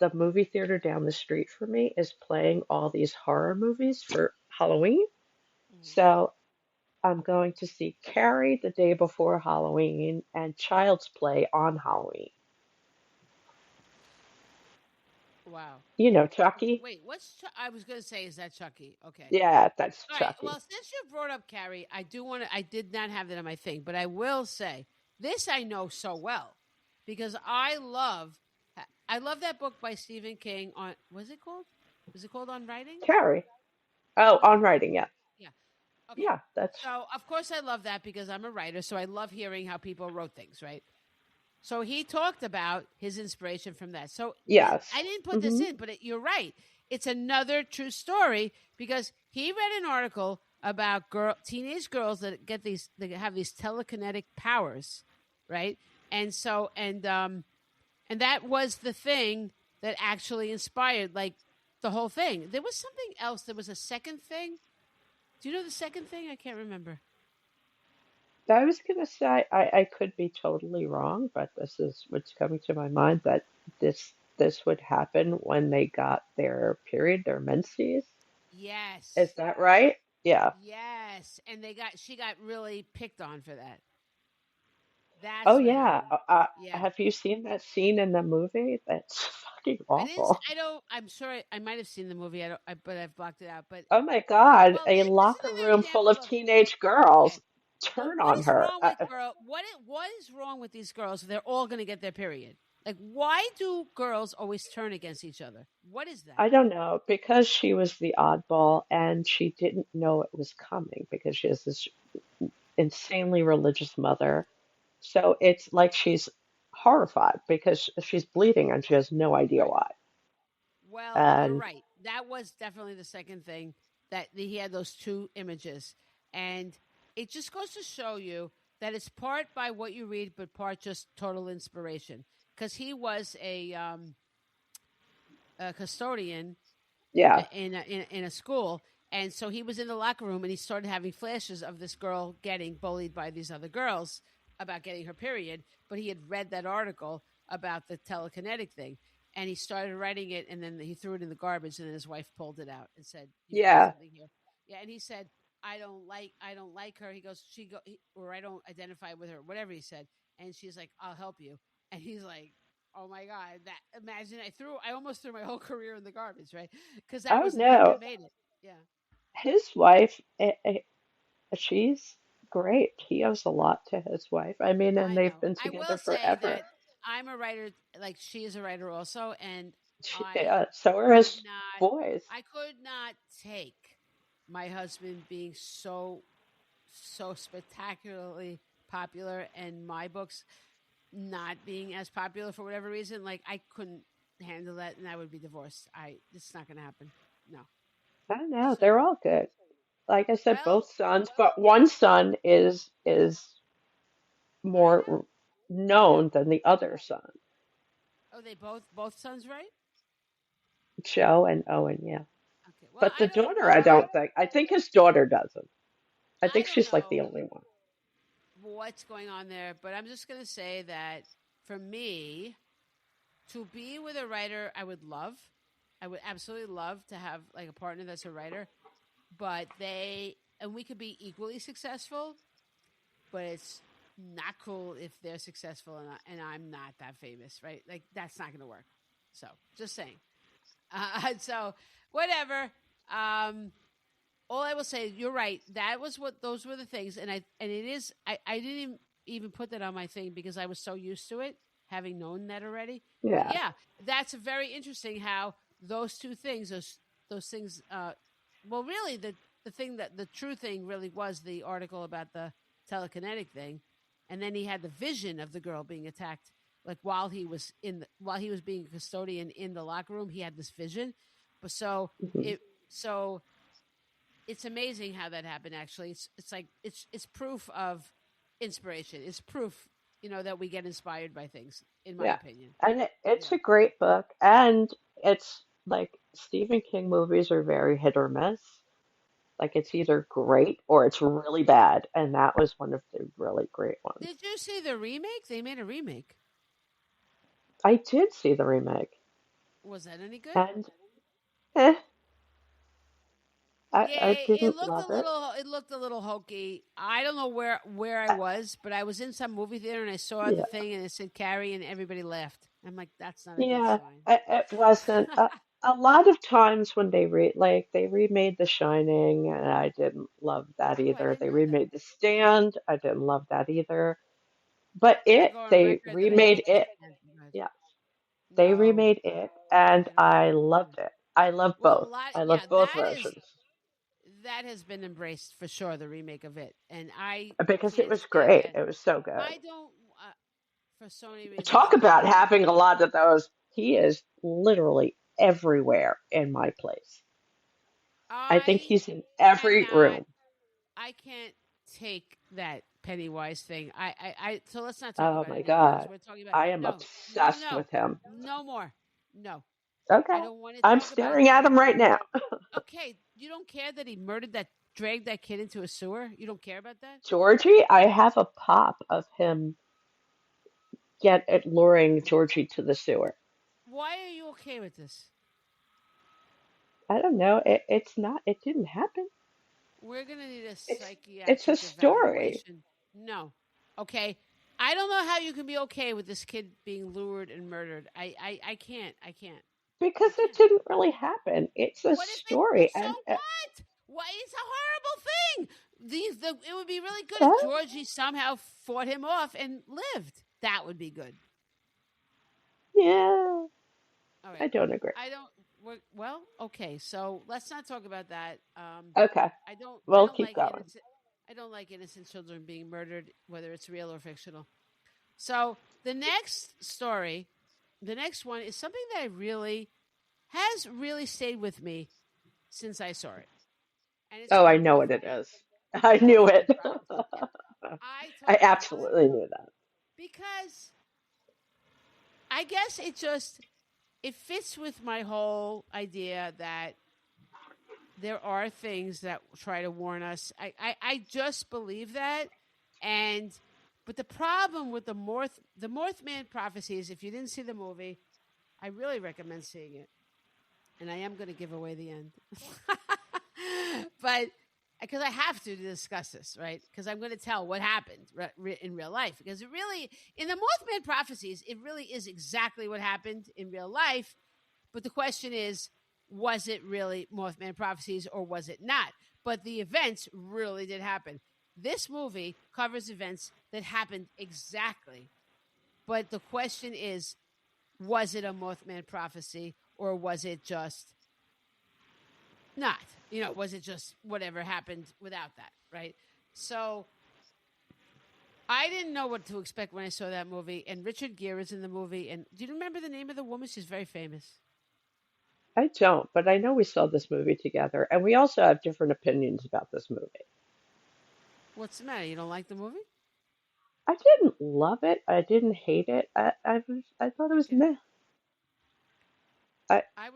the movie theater down the street from me is playing all these horror movies for Halloween. Mhm. So I'm going to see Carrie the day before Halloween and Child's Play on Halloween. Wow. You know, Chucky? Wait, I was going to say, is that Chucky? Okay. Yeah, that's All right. Chucky. Well, since you brought up Carrie, I did not have that on my thing, but I will say this I know so well because I love that book by Stephen King on, was it called? Was it called On Writing? Carrie. Oh, On on Writing. writing, yeah. Yeah. Okay. Yeah, that's So, of course, I love that because I'm a writer. So I love hearing how people wrote things, right? So he talked about his inspiration from that. So yes. I didn't put this Hmm. in, but you're right. It's another true story because he read an article about teenage girls that they have these telekinetic powers, right? And so and that was the thing that actually inspired like the whole thing. There was something else. There was a second thing. Do you know the second thing? I can't remember. I was gonna say I could be totally wrong, but this is what's coming to my mind that this would happen when they got their period, their menses. Is Yes. that right? Yeah. Yes, and she got really picked on for that. Oh That's what yeah. happened. Yeah. Have you seen that scene in the movie? That's fucking awful. I don't I'm sure I might have seen the movie. I don't but I've blocked it out. But Oh my God, well, a this is locker an room full example of of teenage girls okay. But turn what on is her. wrong with what is wrong with these girls? They're all going to get their period. Like why do girls always turn against each other? What is that? I don't know, because she was the oddball and she didn't know it was coming because she has this insanely religious mother. So it's like she's horrified because she's bleeding and she has no idea Right. why. Well, you're And right. That was definitely the second thing that he had those two images. And it just goes to show you that it's part by what you read, but part just total inspiration. Because he was a custodian yeah, in a school. And so he was in the locker room and he started having flashes of this girl getting bullied by these other girls about getting her period. But he had read that article about the telekinetic thing and he started writing it and then he threw it in the garbage and then his wife pulled it out and said, "You found yeah. something here." Yeah. And he said, I don't like her. He goes, or I don't identify with her, whatever he said. And she's like, "I'll help you." And he's like, oh my god! That imagine I almost threw my whole career in the garbage, right? Because that Oh was the thing no, that made it. Yeah, his wife, she's great. He owes a lot to his wife. I mean, and I they've know. been I together will say forever. that I'm a writer, like she is a writer also, and I Yeah, so are could his not, boys. I could not take my husband being so spectacularly popular, and my books not being as popular for whatever reason. Like I couldn't handle that, and I would be divorced. It's not going to happen. No. I don't know. Just so you They're know. all good. Like I said, Well, both sons, but one son is right more now, yeah. known than the other son. Oh, they both sons, right? Joe and Owen, yeah. Okay. Well, But the daughter, I don't think. I think his daughter doesn't. I I think don't she's like the know only one. what's going on there, but I'm just gonna say that for me to be with a writer, I would love. I would absolutely love to have like a partner that's a writer, but we could be equally successful, but it's not cool if they're successful and I'm not that famous, right? Like that's not gonna work. So just saying. So whatever. Um, all I will say, you're right. That was what those were the things, and it is. I didn't even put that on my thing because I was so used to it, having known that already. But Yeah. yeah, that's very interesting how those two things, those things. Well, really, the thing that the true thing really was the article about the telekinetic thing, and then he had the vision of the girl being attacked, like while he was being a custodian in the locker room, he had this vision. But Hmm. it so it's amazing how that happened. Actually, it's like it's proof of inspiration. It's proof, that we get inspired by things. In my Yeah. opinion, And it's yeah. a great book. And it's like Stephen King movies are very hit or miss. Like it's either great or it's really bad. And that was one of the really great ones. Did you see the remake? They made a remake. I did see the remake. Was that any good? And eh, I Yeah, it didn't looked a love it. little. It looked a little hokey. I don't know where I Uh, was, but I was in some movie theater and I saw the yeah. thing and it said Carrie and everybody laughed. I'm like, that's not a good Yeah. sign. It wasn't. A lot of times when they remade The Shining, and I didn't love that Oh, I either. didn't They know that. remade The Stand. I didn't love that either. But I'm gonna go on they record that I remade think the it. stand is good. Yeah, they No, remade it, and I don't think I it's loved good. it. I love Well, a both. lot. I love Yeah, both versions that has been embraced for sure. The remake of it, and I because it can't was stand great. that. It was so good. I don't. For so many reasons, Talk I about don't. having a lot of those. He is literally everywhere in my place. I think I he's in every cannot. room. I can't take that Pennywise thing. So let's not talk Oh about it my anymore because God. we're talking about I am no, no, obsessed no, with him. no more. No, I Okay. don't want to I'm talk about it staring at because him right now. okay, you don't care that he dragged that kid into a sewer. You don't care about that. Georgie, I have a pop of him luring Georgie to the sewer. Why are you okay with this? I don't know. It didn't happen. We're gonna need a It's a psychiatric story evaluation. No, okay. I don't know how you can be okay with this kid being lured and murdered. I can't. I can't. I because it can't. didn't really happen. It's a What if it? story. So And what? Why? It's a horrible thing. It would be really good uh, if Georgie somehow fought him off and lived. That would be good. yeah, All I right. don't agree. I don't. Well, okay. So let's not talk about that. Okay, I don't. I we'll don't keep like going. innocent. I don't like innocent children being murdered, whether it's real or fictional. So the next story, the next one is something that has really stayed with me since I saw it, and it's Oh, I called know what it Mothman. is. I knew it. Mothman Prophecies. Yeah, I I talk about it absolutely knew that. because I guess it fits with my whole idea that there are things that try to warn us. I just believe that, and but the problem with the Mothman Prophecies, if you didn't see the movie, I really recommend seeing it, and I am going to give away the end, but because I have to discuss this, right? Because I'm going to tell what happened in real life. Because it really, in the Mothman Prophecies, it really is exactly what happened in real life. But the question is, was it really Mothman Prophecies or was it not? But the events really did happen. This movie covers events that happened exactly. But the question is, was it a Mothman prophecy or was it just not? Was it just whatever happened without that, right? So I didn't know what to expect when I saw that movie. And Richard Gere is in the movie. And do you remember the name of the woman? She's very famous. I don't, but I know we saw this movie together, and we also have different opinions about this movie. What's the matter? You don't like the movie? I didn't love it. I didn't hate it. I thought it was Okay. meh. I I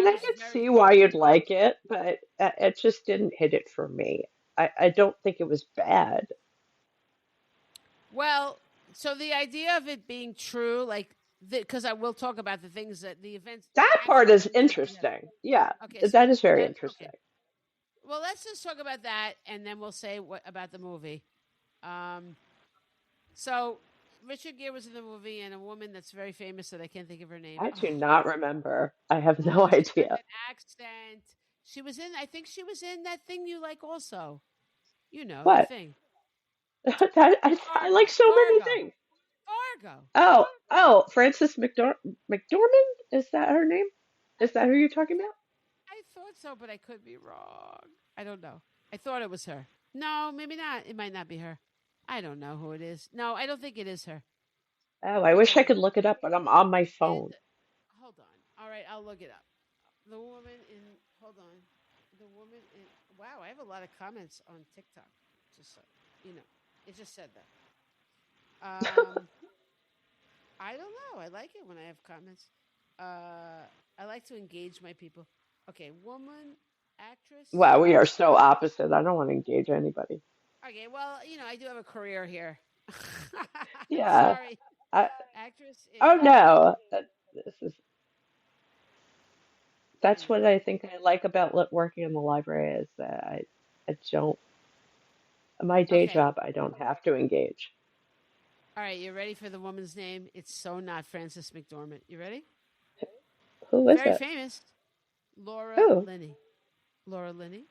I was could very see why you'd like it, but it just didn't hit it for me. I don't think it was bad. well. So the idea of it being true, like, because I will talk about the things that the events That part actually is happened. Yeah. interesting. Yeah, Okay. So that is very that interesting. okay. Well, let's just talk about that, and then we'll say what about the movie. Um. So Richard Gere was in the movie, and a woman that's very famous that I can't think of her name. I do Oh, not remember. I have no oh, she's got idea. that accent. She was in. I think she was in that thing you like also. You know the What? thing. I like Fargo. so many Fargo. things. Fargo. Oh, Frances McDormand? Is that her name? I Is that who you're talking about? I thought so, but I could be wrong. I don't know. I thought it was her. No, maybe not. It might not be her. I don't know who it is. No, I don't think it is her. Oh, I I think wish I'm I could wrong. look it up, but I'm on my And phone. hold on. All right, I'll look it up. The woman in. Hold on. The woman in. Wow, I have a lot of comments on TikTok. Just so you know, it just said that. I don't know. I like it when I have comments. I like to engage my people. Okay, woman, actress. Wow, we are so opposite. I don't want to engage anybody. Okay, well, I do have a career here. Yeah. Sorry, I, actress oh in. no. This is Wait a that's minute. what I think I like about working in the library is that I don't my day Okay, job I don't have to engage. all right. You ready for the woman's name? It's so not Frances McDormand. You ready? Who is Very it? famous. Laura Who? Linney. Laura Linney.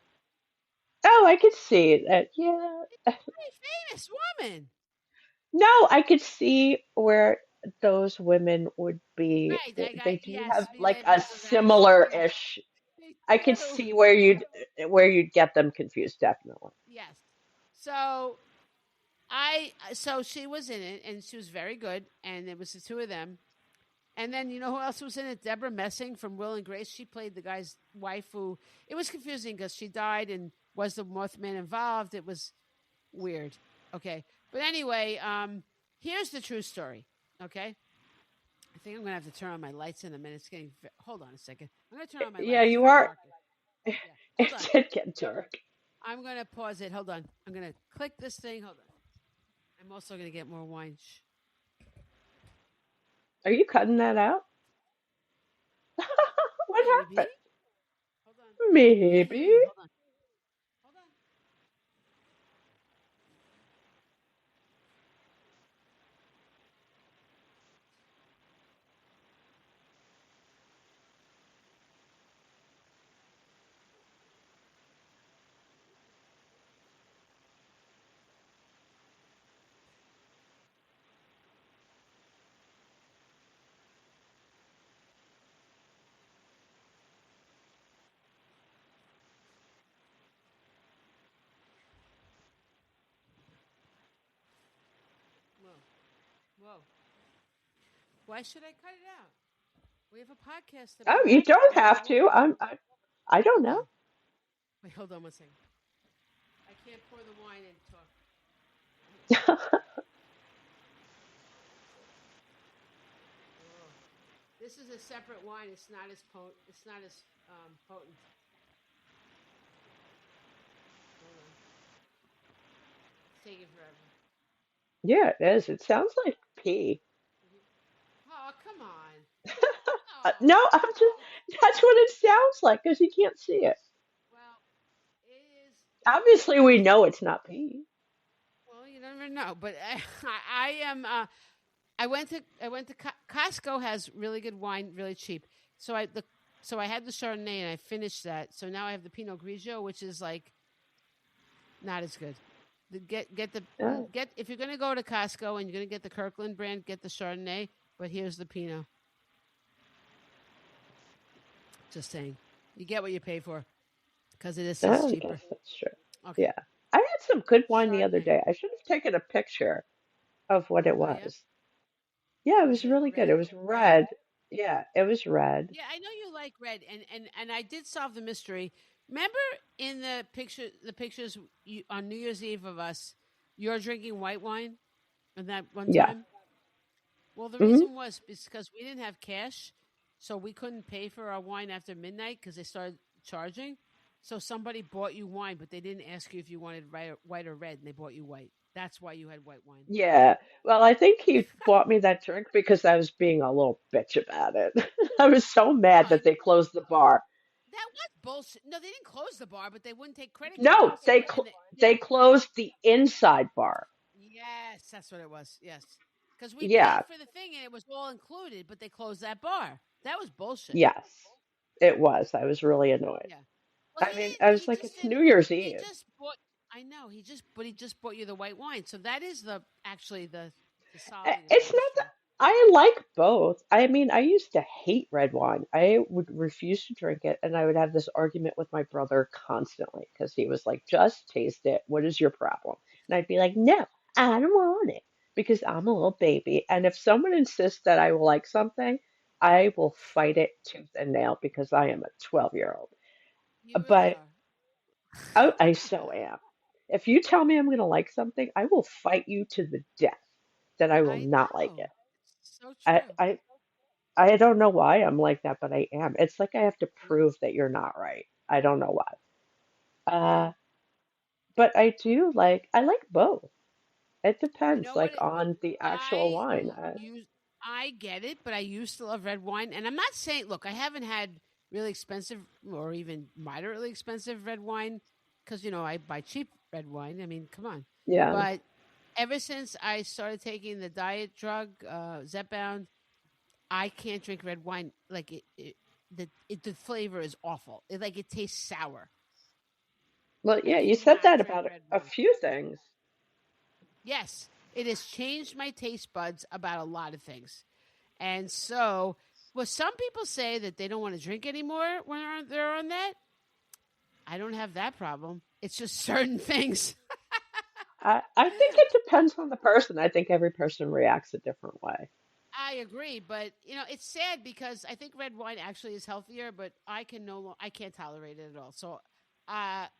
Oh, I could see that. Yeah. Very famous woman. No, I could see where those women would be. Right. They do Yes, have be like labeled a as action. Yes, similar-ish. they I could do. see where you'd get them confused, definitely. Yes. So so she was in it and she was very good and it was the two of them. And then you know who else was in it? Deborah Messing from Will and Grace. She played the guy's wife who it was confusing because she died and was the Mothman involved. It was weird. Okay. But anyway, here's the true story. Okay. I think I'm gonna have to turn on my lights in a minute. It's getting hold on a second. I'm gonna turn on my Yeah, lights. It's you very are. dark. Yeah. Hold It on. did get dark. I'm gonna pause it. Hold on. I'm gonna click this thing. Hold on. I'm also gonna get more wine. Are you cutting that out? What Maybe. happened? Hold on. I can't hear Maybe. you. Hold on. Hold on. Whoa. Whoa. Why should I cut it out? We have a podcast Oh, about you don't mental have health. to. I don't Hold know. on. Wait, hold on one second. I can't pour the wine and talk. Oh. This is a separate wine. It's not as potent. It's not as potent. Hold on. It's taking forever. Yeah, it is. It sounds like pee. Oh, come on. No, Oh, I'm just, that's what it sounds like because you can't see it. well, it is. Obviously, It we is. know it's not pee. Well, you never know. But I am. I went to Costco has really good wine, really cheap. So I had the Chardonnay and I finished that. So now I have the Pinot Grigio, which is like not as good. Get the Oh, get if you're gonna go to Costco and you're gonna get the Kirkland brand, get the Chardonnay. But here's the Pinot. Just saying, you get what you pay for because it is I guess cheaper. that's true. Okay, Yeah. I had some good wine the other Chardonnay. day. I should have taken a picture of what it Oh yeah, was. Yeah, it was was it really good. It red? was red. Yeah, it was red. Yeah, I know you like red, and I did solve the mystery. Remember in the pictures on New Year's Eve of us, you're drinking white wine, and that one Yeah. time. Well, the Hmm. reason was because we didn't have cash, so we couldn't pay for our wine after midnight because they started charging. So somebody bought you wine, but they didn't ask you if you wanted white or red, and they bought you white. That's why you had white wine. Yeah. Well, I think he bought me that drink because I was being a little bitch about it. I was so mad Well, that they closed the bar. that was bullshit. No, they didn't close the bar, but they wouldn't take credit No, cards, and they closed the inside bar. yes, that's what it was. Yes, because we paid Yeah. for the thing and it was all included, but they closed that bar. That was bullshit. Yes. It was. I was really annoyed. Yeah. Well, I mean, I was he like, just it's didn't. New Year's He Eve. just bought. I know. He just bought you the white wine. So that is the actually the solving of the It's not that mystery. I like both. I mean, I used to hate red wine. I would refuse to drink it, and I would have this argument with my brother constantly because he was like, "Just taste it. What is your problem?" And I'd be like, "No, I don't want it because I'm a little baby." And if someone insists that I will like something, I will fight it tooth and nail because I am a 12-year-old. You really But are. I so am. If you tell me I'm going to like something, I will fight you to the death that I will I not like know. it. It's so I, true. I, I don't know why I'm like that, but I am. It's like I have to Mm, prove that you're not right. I don't know why. yeah. But I like both. It You depends, know what? like on the actual I wine. use I get it, but I used to love red wine, and I'm not saying. Look, I haven't had really expensive or even moderately expensive red wine because I buy cheap red wine. I mean, come on. Yeah. But ever since I started taking the diet drug Zepbound, I can't drink red wine. Like the flavor is awful. It tastes sour. Well, I yeah, you said cannot that drink about red a wine. few things. Yes, it has changed my taste buds about a lot of things. And so, well, some people say that they don't want to drink anymore when they're on that. I don't have that problem. It's just certain things. I think it depends on the person. I think every person reacts a different way. I agree, but it's sad because I think red wine actually is healthier, but I can't tolerate it at all. So,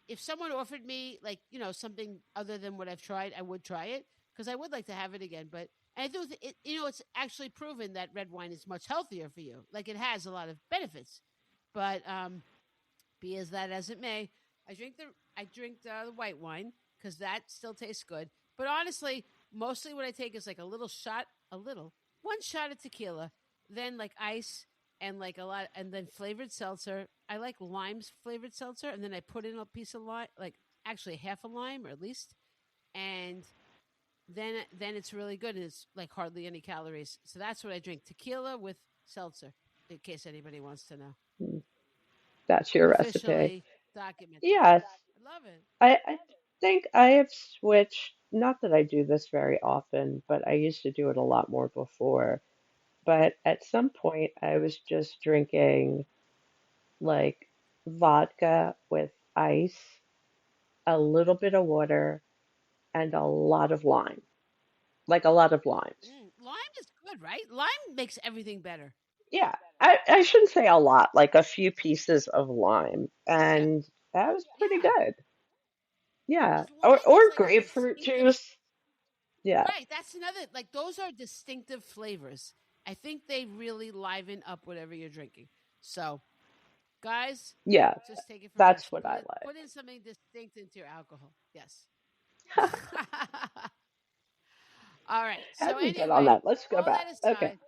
if someone offered me like something other than what I've tried, I would try it because I would like to have it again. But I do, it's actually proven that red wine is much healthier for you. Like it has a lot of benefits, but be as that as it may, I drink the white wine because that still tastes good. But honestly, mostly what I take is like one shot of tequila, then like ice and like a lot, and then flavored seltzer. I like limes flavored seltzer, and then I put in a piece of lime, like actually half a lime or at least, and then it's really good and it's like hardly any calories. So that's what I drink: tequila with seltzer. In case anybody wants to know, Hmm, that's your recipe. officially documented. Yes, I love it. I think I have switched, not that I do this very often, but I used to do it a lot more before. But at some point, I was just drinking like vodka with ice, a little bit of water, and a lot of lime, like a lot of limes. Lime is good, right? Lime makes everything better. Yeah, I shouldn't say a lot, like a few pieces of lime, Yeah, and that was pretty yeah. good. Yeah, Because lime is or like a grapefruit distinctive. juice. Yeah, Right, that's another. Like those are distinctive flavors. I think they really liven up whatever you're drinking. So, guys, yeah, just take it from that's us. what I like. Put in something distinct into your alcohol. Yes. All right. How So did we get on anyway, that? Let's go all back. that Okay. aside,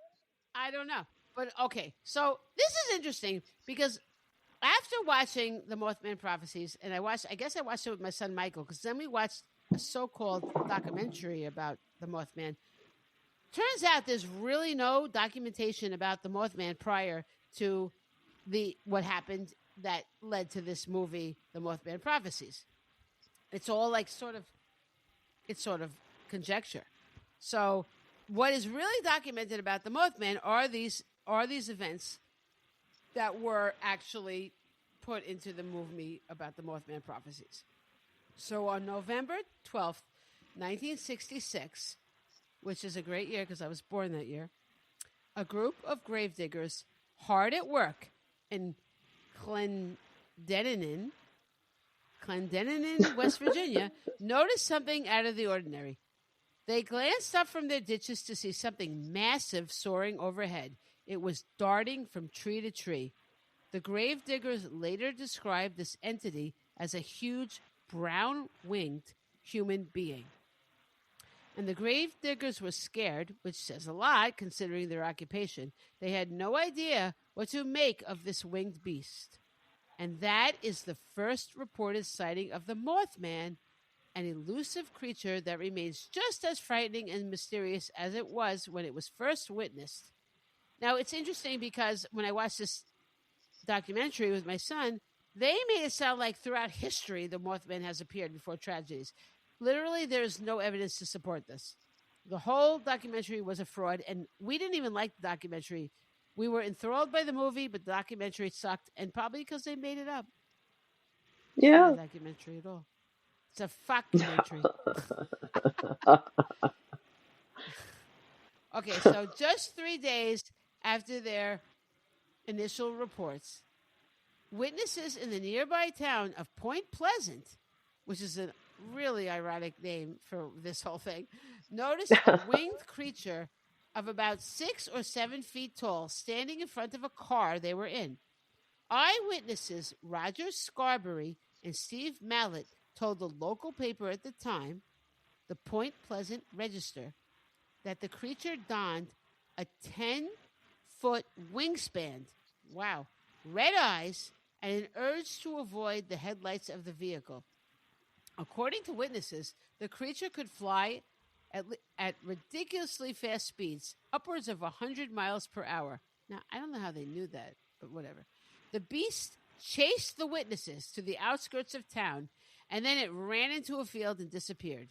I don't know. But okay. So this is interesting because after watching the Mothman Prophecies, and I guess I watched it with my son Michael, because then we watched a so-called documentary about the Mothman. Turns out there's really no documentation about the Mothman prior to the what happened that led to this movie, The Mothman Prophecies. It's all like sort of conjecture. So what is really documented about the Mothman are these events that were actually put into the movie about the Mothman Prophecies. So on November 12th, 1966, which is a great year because I was born that year, a group of gravediggers hard at work in Clendenin, West Virginia, noticed something out of the ordinary. They glanced up from their ditches to see something massive soaring overhead. It was darting from tree to tree. The gravediggers later described this entity as a huge brown winged human being. And the gravediggers were scared, which says a lot considering their occupation. They had no idea what to make of this winged beast. And that is the first reported sighting of the Mothman, an elusive creature that remains just as frightening and mysterious as it was when it was first witnessed. Now, it's interesting because when I watched this documentary with my son, They made it sound like throughout history the Mothman has appeared before tragedies. Literally, there's no evidence to support this. The whole documentary was a fraud, and we didn't even like the documentary. We were enthralled by the movie, but the documentary sucked, and probably because they made it up. It's not a Yeah. documentary at all. It's a documentary. Okay, so just 3 days after their initial reports, witnesses in the nearby town of Point Pleasant, which is a really ironic name for this whole thing, noticed a winged creature of about 6 or 7 feet tall standing in front of a car they were in. Eyewitnesses Roger Scarberry and Steve Mallett told the local paper at the time, the Point Pleasant Register, that the creature donned a 10-foot wingspan. Wow. Red eyes and an urge to avoid the headlights of the vehicle. According to witnesses, the creature could fly at ridiculously fast speeds, upwards of 100 miles per hour. Now, I don't know how they knew that, but whatever. The beast chased the witnesses to the outskirts of town, and then it ran into a field and disappeared.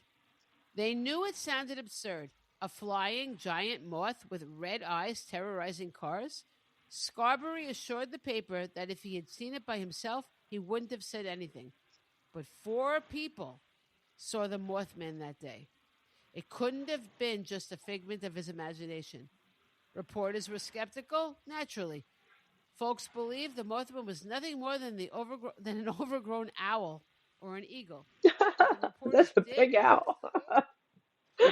They knew it sounded absurd. A flying giant moth with red eyes terrorizing cars? Scarberry assured the paper that if he had seen it by himself, he wouldn't have said anything. But 4 people saw the Mothman that day. It couldn't have been just a figment of his imagination. Reporters were skeptical, naturally. Folks believed the Mothman was nothing more than an overgrown owl or an eagle. But the reporters That's a did. big owl.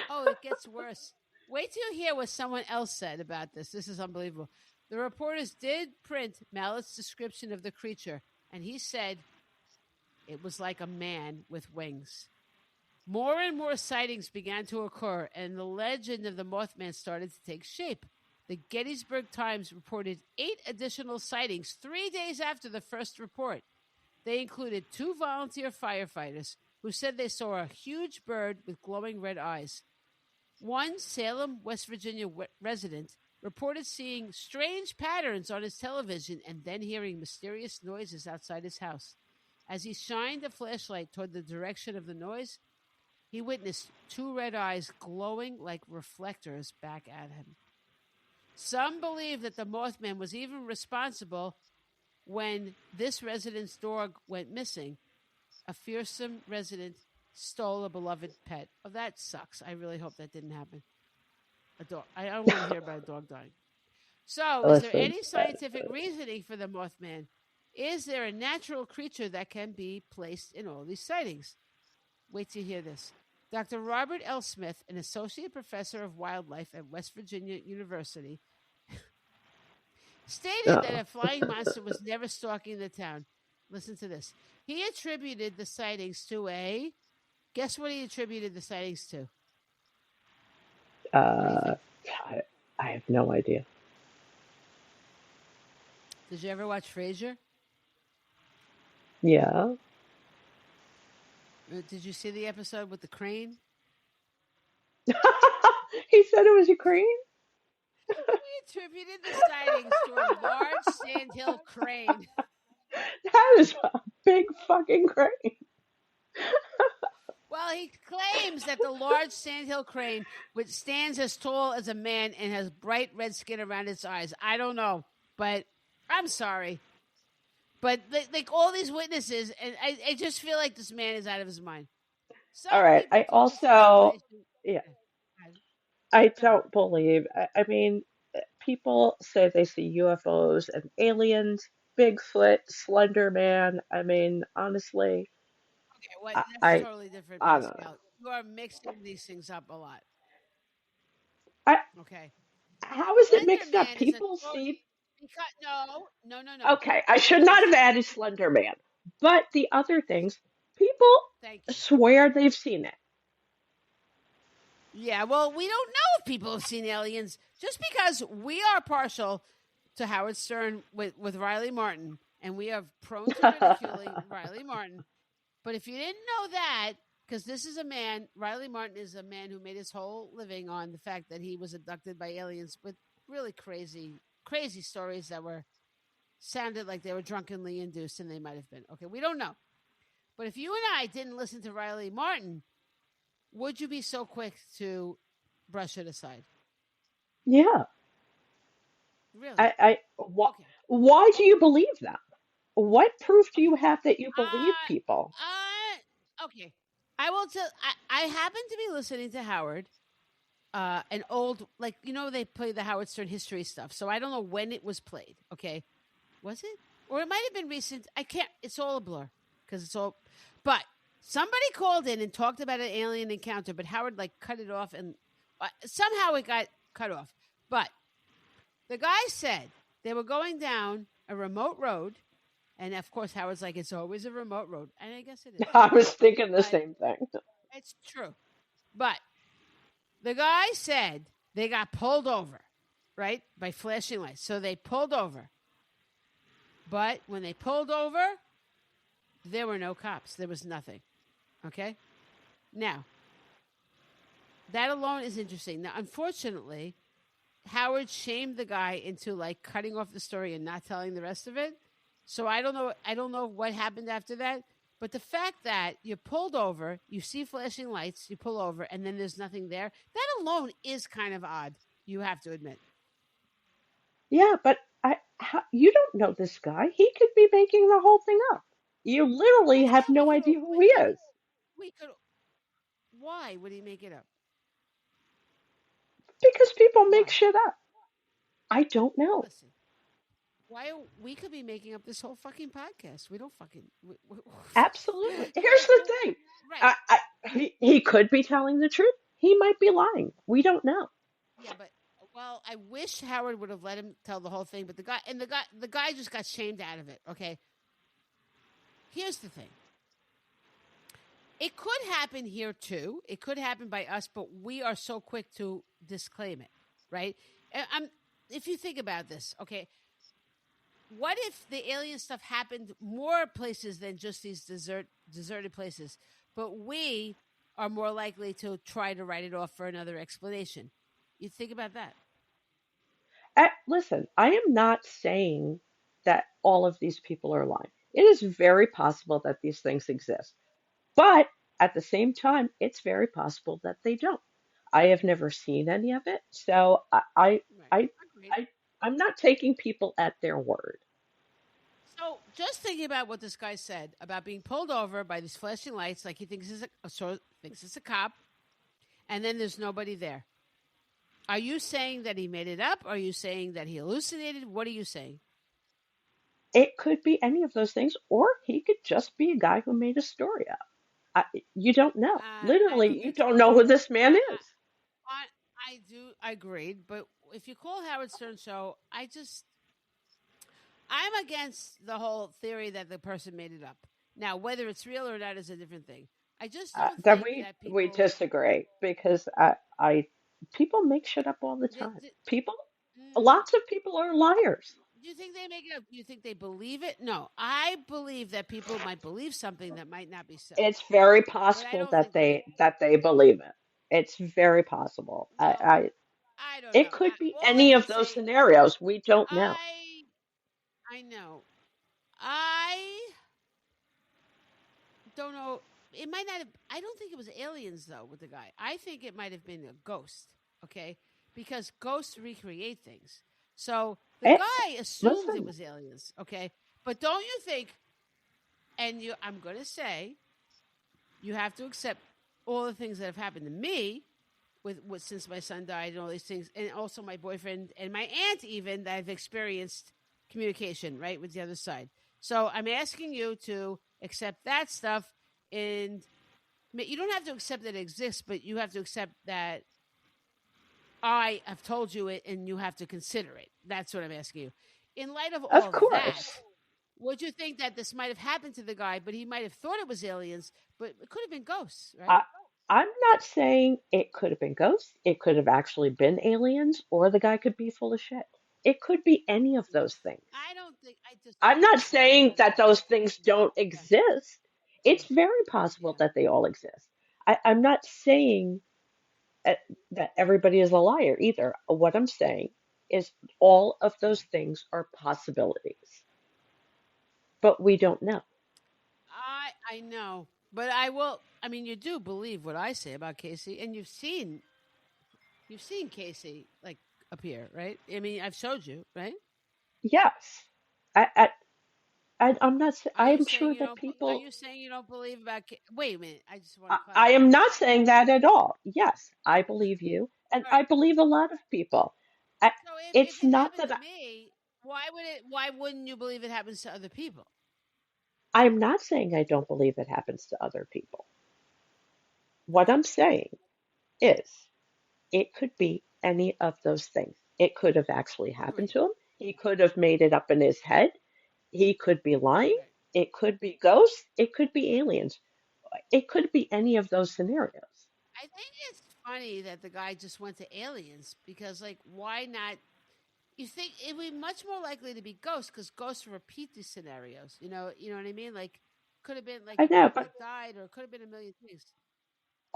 Oh, it gets worse. Wait till you hear what someone else said about this. This is unbelievable. The reporters did print Mallett's description of the creature, and he said it was like a man with wings. More and more sightings began to occur, and the legend of the Mothman started to take shape. The Gettysburg Times reported 8 additional sightings 3 days after the first report. They included 2 volunteer firefighters who said they saw a huge bird with glowing red eyes. One Salem, West Virginia resident reported seeing strange patterns on his television and then hearing mysterious noises outside his house. As he shined a flashlight toward the direction of the noise, he witnessed 2 red eyes glowing like reflectors back at him. Some believe that the Mothman was even responsible when this resident's dog went missing. A fearsome resident stole a beloved pet. Oh, that sucks. I really hope that didn't happen. A dog. I don't want to hear about a dog dying. So, is there Listen, any scientific reasoning for the Mothman? Is there a natural creature that can be placed in all these sightings? Wait till you hear this. Dr. Robert L. Smith, an associate professor of wildlife at West Virginia University, stated that a flying monster was never stalking the town. Listen to this. He attributed the sightings to a... Guess what he attributed the sightings to? I have no idea. Did you ever watch Frasier? Yeah. Did you see the episode with the crane? He said it was a crane? He attributed the sightings to a large sandhill crane. That is a big fucking crane. Well, he claims that the large sandhill crane, which stands as tall as a man and has bright red skin around its eyes. I don't know, but I'm sorry. But like all these witnesses, and I just feel like this man is out of his mind. Some All right. people I told the also, speculation. yeah, Yeah, I go ahead. don't believe, I mean, people say they see UFOs and aliens, Bigfoot, Slender Man. I mean, honestly, Okay, what? I, That's I, totally different, I don't know. Pascal. You are mixing these things up a lot. I, Okay. how is it Slender mixed up? Man is a People total see, because no. okay, I should Because not have added Slender Man, but the other things, people thank you. swear they've seen it. Yeah, well, we don't know if people have seen aliens just because we are partial to Howard Stern with Riley Martin, and we are prone to ridiculing Riley Martin. But if you didn't know that, because this is a man, Riley Martin is a man who made his whole living on the fact that he was abducted by aliens with really crazy stories that were sounded like they were drunkenly induced, and they might have been. Okay, we don't know. But if you and I didn't listen to Riley Martin, would you be so quick to brush it aside? Yeah. Really? Wh Okay. why do you Okay. believe them? What proof do Okay. you have that you believe Uh, people? okay. I will tell. I happen to be listening to Howard, an old, like, they play the Howard Stern history stuff. So I don't know when it was played. Okay, was it, or it might have been recent? I can't. It's all a blur because it's all. But somebody called in and talked about an alien encounter, but Howard like cut it off, and somehow it got cut off. But the guy said they were going down a remote road. And of course, Howard's like, it's always a remote road. And I guess it is. I was thinking the But same thing. it's true. But the guy said they got pulled over, right? By flashing lights. So they pulled over. But when they pulled over, there were no cops. There was nothing. Okay? Now, that alone is interesting. Now, unfortunately, Howard shamed the guy into like cutting off the story and not telling the rest of it. So I don't know. I don't know what happened after that. But the fact that you pulled over, you see flashing lights, you pull over, and then there's nothing there, that alone is kind of odd. You have to admit. Yeah, but you don't know this guy. He could be making the whole thing up. You literally Well, have yeah, we no could. idea who he is We could. Why would he make it up? because people make Why? shit up. I don't know. Listen. We could be making up this whole fucking podcast? We don't fucking. Absolutely. Here's the Who? thing. Right. He could be telling the truth. He might be lying. We don't know. Yeah, but I wish Howard would have let him tell the whole thing. But the guy just got shamed out of it. Okay. Here's the thing. It could happen here too. It could happen by us, but we are so quick to disclaim it, right? If you think about this, okay, what if the alien stuff happened more places than just these deserted places, but we are more likely to try to write it off for another explanation? You think about that. Listen, I am not saying that all of these people are lying. It is very possible that these things exist. But at the same time, it's very possible that they don't. I have never seen any of it, so Right. I, Agreed. I I'm not taking people at their word. So just thinking about what this guy said about being pulled over by these flashing lights, like he thinks thinks it's a cop, and then there's nobody there. Are you saying that he made it up? Are you saying that he hallucinated? What are you saying? It could be any of those things, or he could just be a guy who made a story up. You don't know. I don't Literally, you think don't so. know who this man I, is. I do. I agreed, but if you call Howard Stern show, I'm against the whole theory that the person made it up. Now, whether it's real or not is a different thing. I just don't Then think that we people. disagree because I people make shit up all the They, time. they- People, mm, lots of people are liars. do you think they make it up? Do you think they believe it? No, I believe that people might believe something that might not be so, It's very but I possible don't think they. that they believe it. It's very possible. Well, I don't It know. could be All I any can of those say, scenarios. We don't know. I I know. I don't know. It might not have. I don't think it was aliens though with the guy. I think it might have been a ghost. Okay, because ghosts recreate things. So the Eh, guy assumed it listen, was aliens. Okay, but don't you think? And I'm going to say you have to accept all the things that have happened to me with since my son died and all these things, and also my boyfriend and my aunt even that I've experienced communication right with the other side. So I'm asking you to accept that stuff, and you don't have to accept that it exists, but you have to accept that I have told you it, and you have to consider it. That's what I'm asking you. In light of all of of that, course. would you think that this might have happened to the guy, but he might have thought it was aliens, but it could have been ghosts, right? I, I'm not saying it could have been ghosts. It could have actually been aliens, or the guy could be full of shit. It could be any of those things. I don't think I I'm disagree not with that. saying But that those things don't okay, exist. It's very possible yeah. that they all exist. I'm not saying uh, that everybody is a liar either. What I'm saying is all of Yeah. those things are possibilities. but we don't know. I know, but I will. I mean, you do believe what I say about Casey, and you've seen Casey like appear, right? I mean, I've showed you, right? Yes, I, I'm not. Are you I'm saying sure you that don't? Are people. you saying you don't believe about? Wait a minute. I just want to I clarify am this. not saying that at all. Yes, I believe you, and All right. I believe a lot of people. I, So if it's it not happened that to me, why would it? Why wouldn't you believe it happens to other people? I'm not saying I don't believe it happens to other people. What I'm saying is it could be any of those things. It could have actually happened Right. to him. He could have made it up in his head. He could be lying. Right. It could be ghosts. It could be aliens. It could be any of those scenarios. I think it's funny that the guy just went to aliens because, like, why not? You think it would be much more likely to be ghosts because ghosts repeat these scenarios. You know what I mean? Like, could have been like I a know, couple but that died, or it could have been a million things.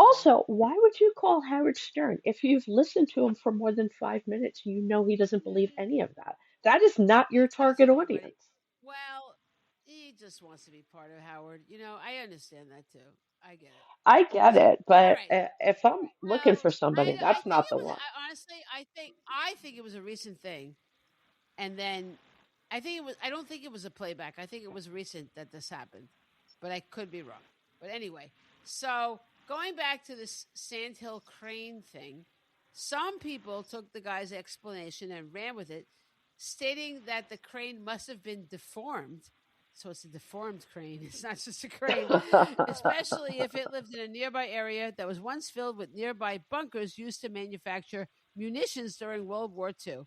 Go ahead. also, why would you call Howard Stern? If you've listened to him for more than 5 minutes, you know he doesn't believe any of that. That is not He your target doesn't, but audience. well, he just wants to be part of Howard. I understand that too. I get it. I get So, it, all but right. if I'm looking Well, for I somebody, I that's think not it the was. one. Honestly, I think it was a recent thing, and then I think it was. I don't think it was a playback. I think it was recent that this happened, but I could be wrong. But anyway, so going back to this sandhill crane thing, some people took the guy's explanation and ran with it, stating that the crane must have been deformed. So it's a deformed crane. It's not just a crane, especially if it lived in a nearby area that was once filled with nearby bunkers used to manufacture munitions during World War II.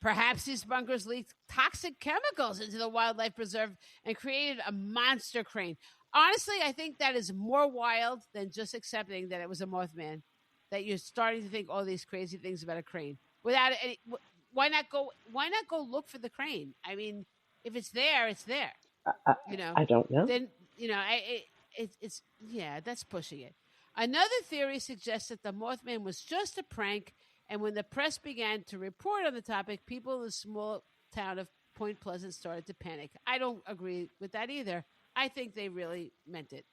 Perhaps these bunkers leaked toxic chemicals into the wildlife preserve and created a monster crane. Honestly, I think that is more wild than just accepting that it was a Mothman. That you're starting to think all these crazy things about a crane without any. Why not go? Why not go look for the crane? I mean, if it's there, it's there. I, You know. I don't know. Then it's yeah, that's pushing it. Another theory suggests that the Mothman was just a prank, and when the press began to report on the topic, people in the small town of Point Pleasant started to panic. I don't agree with that either. I think they really meant it.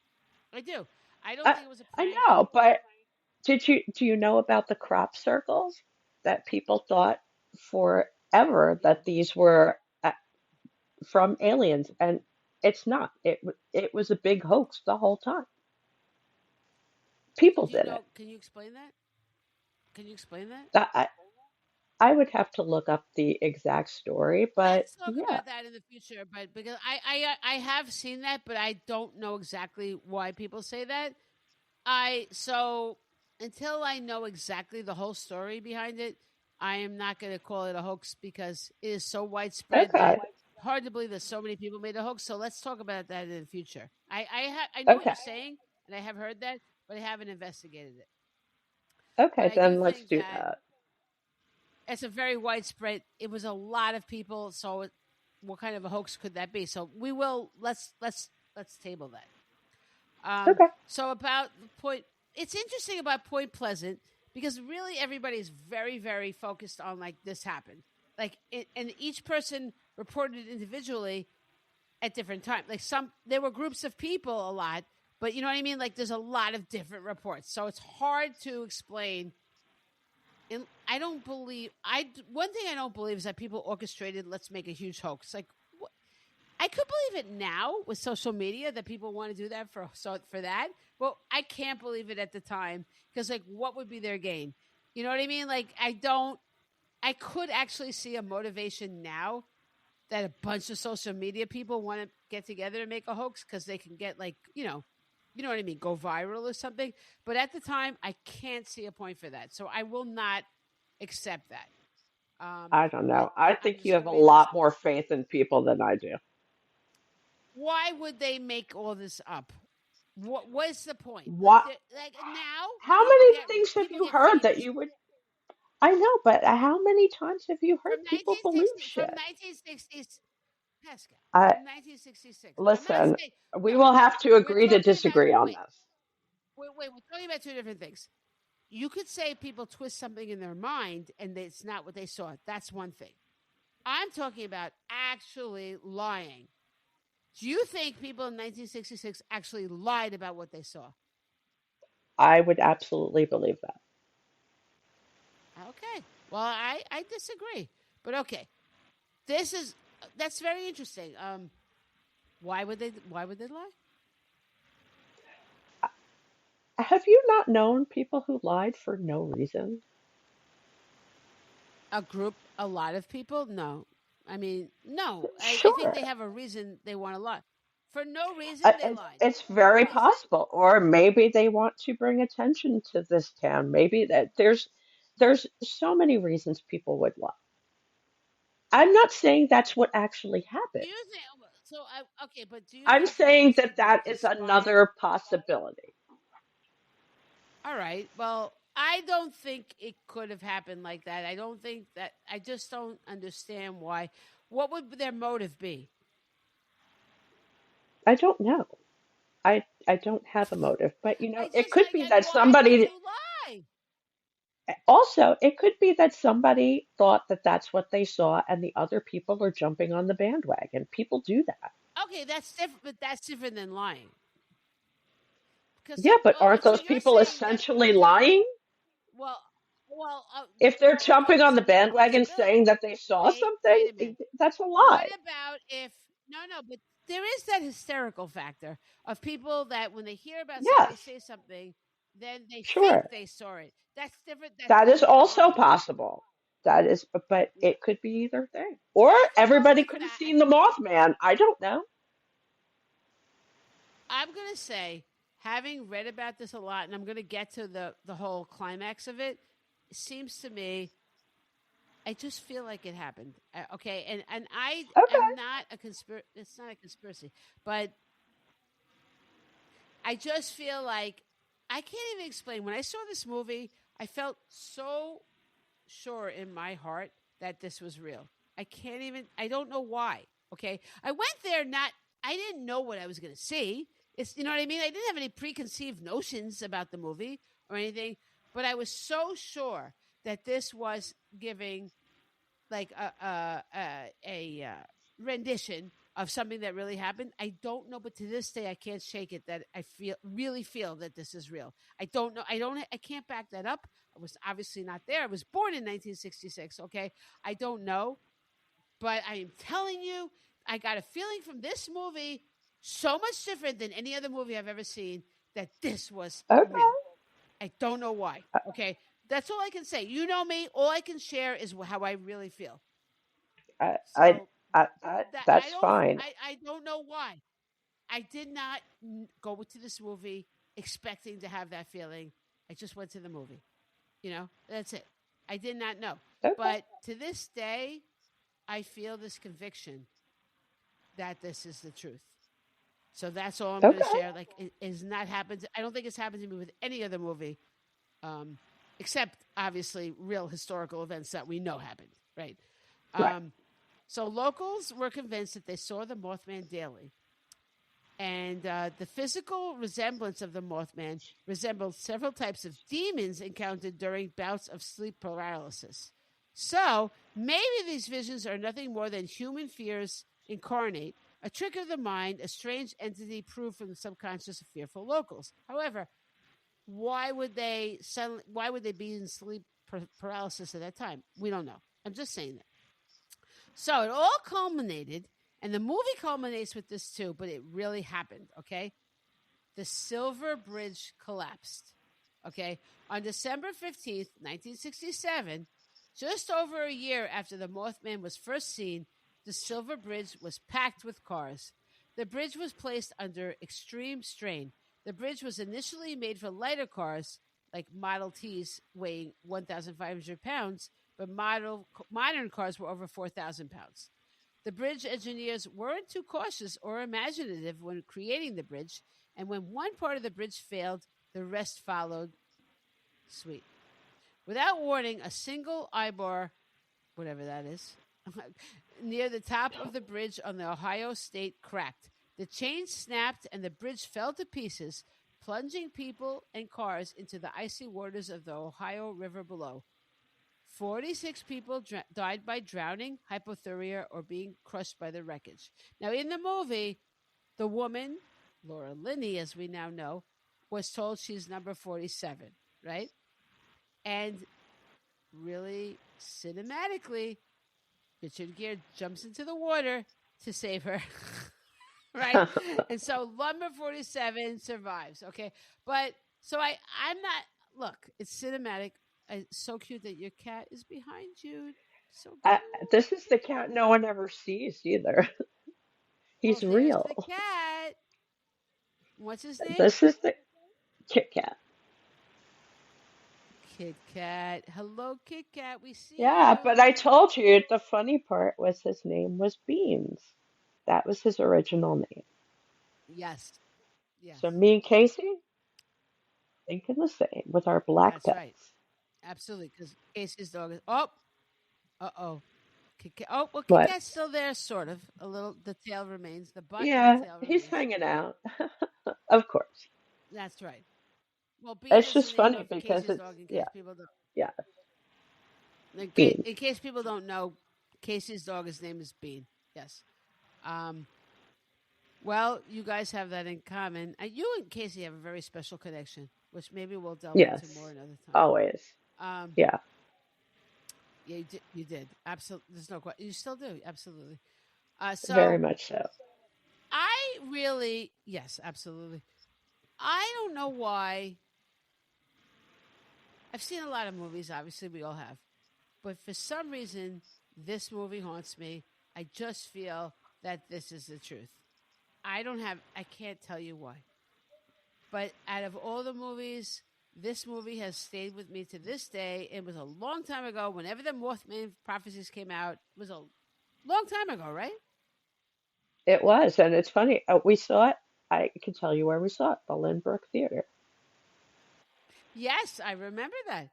I do. I don't I, think it was a I prank. know, but do you know about the crop circles that people thought forever Yeah. that these were from aliens, and it's not. It was a big hoax the whole time. So People do you did it. know? Can you explain that? Can you explain that? I, I would have to look up the exact story, but Let's talk yeah, about that in the future, but because I have seen that, but I don't know exactly why people say that. I so until I know exactly the whole story behind it, I am not going to call it a hoax because it is so widespread okay, that hard to believe that so many people made a hoax. So let's talk about that in the future. I know what okay, you're saying, and I have heard that, but I haven't investigated it. But okay. I do Then let's think do that that. it's a very widespread. It was a lot of people. So what kind of a hoax could that be? So we will let's table that. Okay. So about the point, it's interesting about Point Pleasant because really everybody's very, very focused on like this happened, like and each person reported individually at different times. Like there were groups of people a lot, but you know what I mean. Like there's a lot of different reports, so it's hard to explain. And I don't believe one thing I don't believe is that people orchestrated. Let's make a huge hoax. Like I could believe it now with social media that people want to do that for that. Well, I can't believe it at the time because like what would be their gain? You know what I mean? Like I could actually see a motivation now that a bunch of social media people want to get together and make a hoax because they can get like, you know what I mean, go viral or something. But at the time, I can't see a point for that. So I will not accept that. I don't But know. I I'm think you just have going a to be this. lot more faith in people than I do. Why would they make all this up? What's the point? Like, What? now, How people many get things have people you get heard that famous you would? I know, but how many times have you heard from people believe 1960 from shit? 1960s. Pascal, I from 1966. I'm not listen. saying We no. will have to We're agree to talking about disagree on wait, this. wait. We're talking about two different things. You could say people twist something in their mind and it's not what they saw. That's one thing. I'm talking about actually lying. Do you think people in 1966 actually lied about what they saw? I would absolutely believe that. Okay. Well, I disagree. But okay. This is that's very interesting. Why would they lie? Have you not known people who lied for no reason? A lot of people? No. I mean, no. I think Sure. they have a reason they want to lie. For no reason, they lied. It's No very reason. possible. Or maybe they want to bring attention to this town. Maybe that there's so many reasons people would lie. I'm not saying that's what actually Do happened. you think so? Okay, but do you I'm think that saying was that people that is conspiring? another possibility. All right. Well, I don't think it could have happened like that. I don't think that. I just don't understand why. What would their motive be? I don't know. I don't have a motive, but I it just could be like that why would somebody you lie? also it could be that somebody thought that that's what they saw and the other people are jumping on the bandwagon. People do that. Okay, that's different. But that's different than lying. Because Yeah, but aren't so those you're people saying that essentially so lying? well well If they're okay. jumping on So the there's a bandwagon possibility. saying that they saw Wait something, a minute. that's a What lie. about if no, but there is that hysterical factor of people that when they hear about somebody Yes, say something, then they think sure. they saw it. That's different. That's That is different than also lying. possible. That is, but Yeah, it could be either thing. Or I could go everybody with could have that. seen the Mothman. I don't know. I'm gonna say, having read about this a lot, and I'm gonna get to the whole climax of it. It seems to me I just feel like it happened. Okay, and I am Okay, not a conspiracy. It's not a conspiracy, but I just feel like I can't even explain. When I saw this movie, I felt so sure in my heart that this was real. I can't even. I don't know why. Okay, I went there not. I didn't know what I was going to see. It's what I mean. I didn't have any preconceived notions about the movie or anything, but I was so sure that this was giving like a rendition of something that really happened. I don't know, but to this day, I can't shake it that I really feel that this is real. I don't know. I can't back that up. I was obviously not there. I was born in 1966. Okay, I don't know, but I am telling you, I got a feeling from this movie so much different than any other movie I've ever seen that this was okay. real. I don't know why. Okay, that's all I can say. You know me. All I can share is how I really feel. I, I, So that that's fine. I don't know why. I did not go to this movie expecting to have that feeling. I just went to the movie. That's it. I did not know. Okay, But to this day, I feel this conviction that this is the truth. So that's all I'm going to okay, share. Like, it has not happened. I don't think it's happened to me with any other movie, um, except obviously real historical events that we know happened, right? right. Um, so locals were convinced that they saw the Mothman daily. And the physical resemblance of the Mothman resembled several types of demons encountered during bouts of sleep paralysis. So maybe these visions are nothing more than human fears incarnate, a trick of the mind, a strange entity proved from the subconscious of fearful locals. However, why would they be in sleep paralysis at that time? We don't know. I'm just saying that. So it all culminated, and the movie culminates with this too, but it really happened, okay? The Silver Bridge collapsed, okay? On December 15th, 1967, just over a year after the Mothman was first seen, the Silver Bridge was packed with cars. The bridge was placed under extreme strain. The bridge was initially made for lighter cars, like Model Ts weighing 1,500 pounds, but modern cars were over 4,000 pounds. The bridge engineers weren't too cautious or imaginative when creating the bridge, and when one part of the bridge failed, the rest followed. Sweet. Without warning, a single eyebar, whatever that is, near the top of the bridge on the Ohio State cracked. The chain snapped and the bridge fell to pieces, plunging people and cars into the icy waters of the Ohio River below. 46 people died by drowning, hypothermia, or being crushed by the wreckage. Now, in the movie, The woman, Laura Linney, as we now know, was told she's number 47, right? And really cinematically, Richard Gere jumps into the water to save her. Right? And so number 47 survives. Okay. But so I'm not, look, it's cinematic. It's so cute that your cat is behind you. So I, cute. this is the cat no one ever sees either. Oh, He's there's the real. cat. What's his name? This is the Kit Kat. Kit Kat. Hello, Kit Kat. We see Yeah, but you. I told you the funny part was his name was Beans. That was his original name. Yes. Yes. So me and Casey thinking the same with our black That's right. pets. Absolutely. Because Casey's dog is, oh, uh-oh. Kit Kat. Oh, well, Kit What? Kat's still there, sort of. A little, the tail remains, the butt and the Yeah, tail he's remains. hanging out. Of course. That's right. Well, Bean It's is the just name funny of because Casey's it's dog. In yeah, case people don't, yeah, Beans. in case people don't know, Casey's dog. His name is Bean. Yes. Um. Well, you guys have that in common. You and Casey have a very special connection, which maybe we'll delve into more Yes. another time. Always. Um. Yeah, Yeah, you did. You did. Absolutely. There's no question. You still do. Absolutely. very So much so. I really, yes, absolutely. I don't know why. I've seen a lot of movies. Obviously, we all have. But for some reason, this movie haunts me. I just feel that this is the truth. I can't tell you why. But out of all the movies, this movie has stayed with me to this day. It was a long time ago. Whenever the Mothman Prophecies came out, it was a long time ago, right? It was, and it's funny. We saw it. I can tell you where we saw it, the Lynbrook Theater. Yes, I remember that.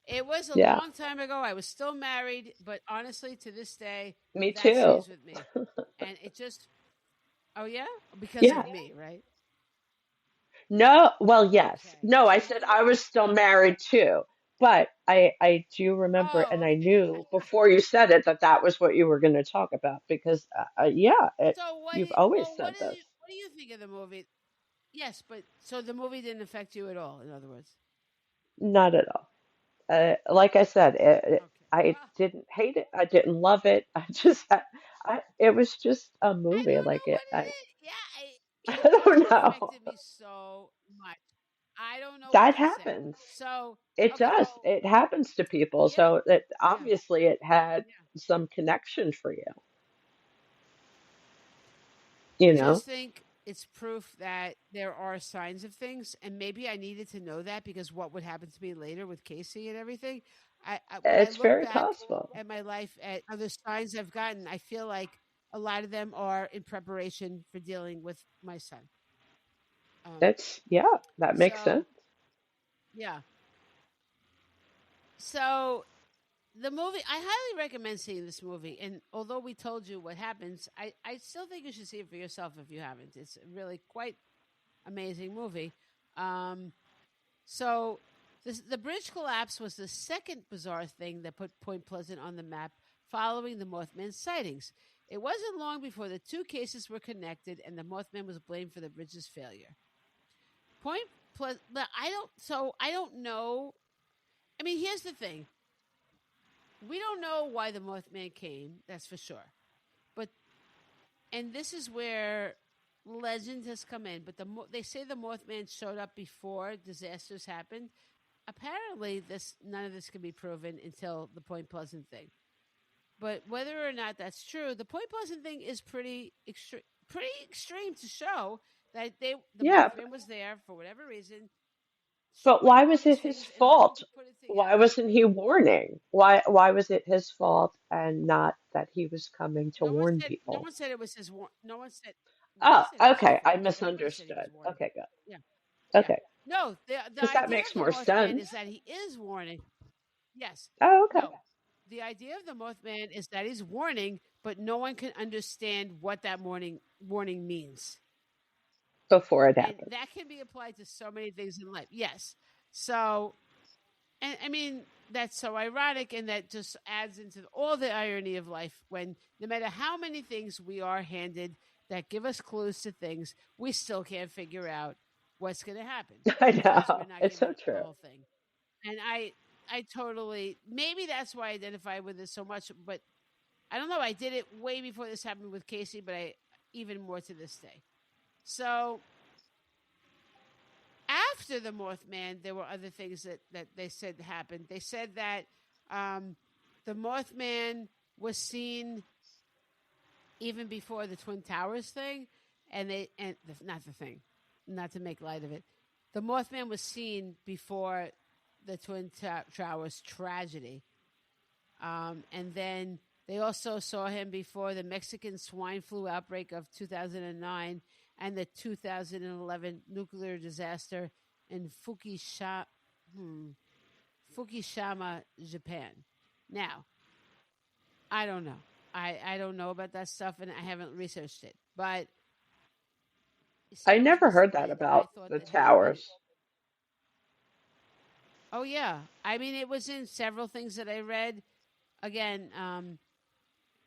It was a Yeah, long time ago. I was still married, but honestly, to this day, me that too. stays with me. And it just, oh, yeah? Because Yeah. of me, right? No, well, yes. Okay. No, I So said you I was still married too. But I do remember, Oh, and I okay. knew before you said it that that was what you were going to talk about because, yeah, So you've always what said this. do you think of the movie? Yes, but so the movie didn't affect you at all, in other words. Not at all. Like I said, Okay. I Well, didn't hate it. I didn't love it. It was just a I movie. don't Like know what it I, is. Yeah, I it don't know. affected me so much. I don't know what That to say. happens. So, It okay. does. It happens to people. Yeah, So that yeah, obviously it had yeah. some connection for you, I you know? just think it's proof that there are signs of things, and maybe I needed to know that because what would happen to me later with Casey and everything. When I It's look very back possible. at my life at other signs I've gotten, I feel like a lot of them are in preparation for dealing with my son. Um, Yeah, that makes so sense. yeah, so the movie I highly recommend seeing this movie. And although we told you what happens, I still think you should see it for yourself if you haven't. It's really quite amazing movie. Um, so the bridge collapse was the second bizarre thing that put Point Pleasant on the map following the Mothman sightings. It wasn't long before the two cases were connected and the Mothman was blamed for the bridge's failure. Point Pleasant, I don't know. I mean, here's the thing. We don't know why the Mothman came, that's for sure. But and this is where legend has come in. But they say the Mothman showed up before disasters happened. Apparently, this none of this can be proven until the Point Pleasant thing. But whether or not that's true, the Point Pleasant thing is pretty extreme to show that the Yeah, Mothman was there for whatever reason, but showing why up all was these it his things, and no one fault? could put it Why together. wasn't he warning? Why was it his fault and not that he was coming to warn No people? one said it was no one Oh, said it was his okay. I fault. Everybody said he was misunderstood. warning. Okay, good. Yeah. Yeah. Okay, No, the because that idea makes of the more Mothman sense. is that he is warning. Yes. Oh, okay. No. The idea of the Mothman is that he's warning, but no one can understand what that warning means. Before it And happened. that can be applied to so many things in life. Yes. So, and I mean, that's so ironic, and that just adds into all the irony of life when no matter how many things we are handed that give us clues to things we still can't figure out what's going to happen I because know. we're not It's so given the true. whole thing. And I totally, maybe that's why I identify with this so much, but I don't know. I did it way before this happened with Casey, but I even more to this day. So after the Mothman, there were other things that they said happened. They said that um, the Mothman was seen even before the Twin Towers thing, not the thing, not to make light of it. The Mothman was seen before the Towers tragedy, and then they also saw him before the Mexican swine flu outbreak of 2009 and the 2011 nuclear disaster in Fukushima, Japan. Now, I don't know. I don't know about that stuff and I haven't researched it. But I someone never heard recently that said that I about thought the that he had been. towers. Oh, yeah. I mean, it was in several things that I read. Again,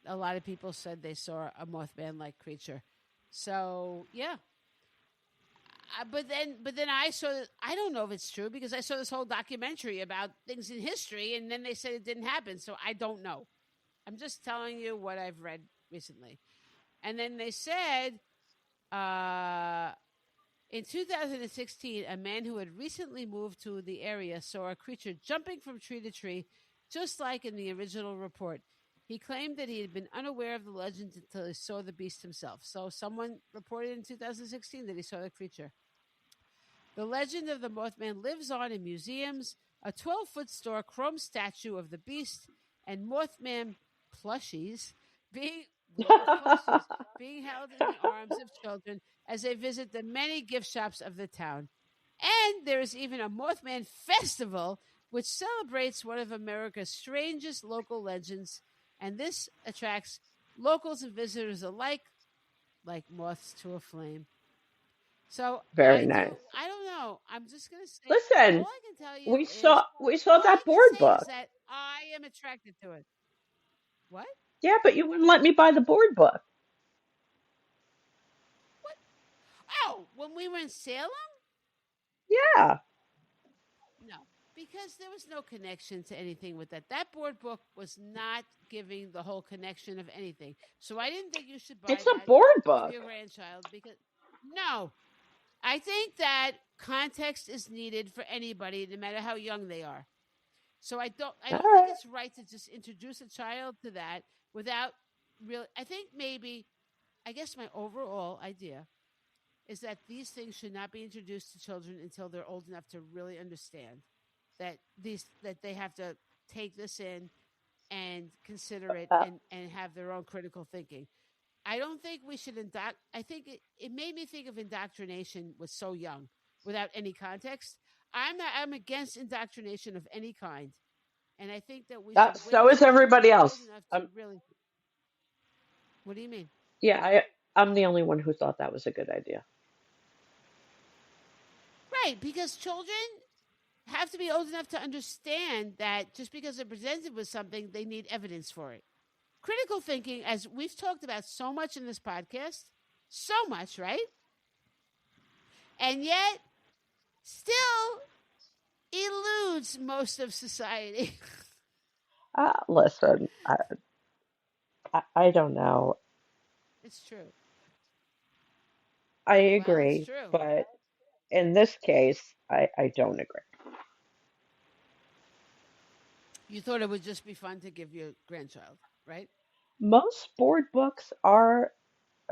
a lot of people said they saw a Mothman like creature. So, yeah. But then I saw. I don't know if it's true because I saw this whole documentary about things in history, and then they said it didn't happen. So I don't know. I'm just telling you what I've read recently. And then they said uh, in 2016, a man who had recently moved to the area saw a creature jumping from tree to tree, just like in the original report. He claimed that he had been unaware of the legend until he saw the beast himself. So someone reported in 2016 that he saw the creature. The legend of the Mothman lives on in museums, a 12-foot store chrome statue of the beast, and Mothman plushies being, we love plushies, being held in the arms of children as they visit the many gift shops of the town. And there is even a Mothman festival, which celebrates one of America's strangest local legends. And this attracts locals and visitors alike, like moths to a flame. So Very nice. I don't know. I'm just gonna say all Listen, I can tell you we is saw we saw all I that can board say is book. that I am attracted to it. What? Yeah, but you wouldn't let me buy the board book. What? Oh, when we were in Salem? Yeah. No, because there was no connection to anything with that. That board book was not giving the whole connection of anything. So I didn't think you should buy It's a that board for book. your grandchild because no, I think that context is needed for anybody, no matter how young they are. So I All don't think right. it's right to just introduce a child to that without real. I think maybe I guess my overall idea is that these things should not be introduced to children until they're old enough to really understand that they have to take this in and consider it Uh, and have their own critical thinking. I don't think we should I think it made me think of indoctrination was so young without any context. I'm against indoctrination of any kind. And I think that we should wait so is until children everybody are old else. enough to really. What do you mean? Yeah, I'm the only one who thought that was a good idea. Right, because children have to be old enough to understand that just because they're presented with something, they need evidence for it. Critical thinking, as we've talked about so much in this podcast, so much, right? And yet, still eludes most of society. Listen, I don't know. It's true. I Well, it's agree, true. but in this case, I don't agree. You thought it would just be fun to give your grandchild, right? Most board books are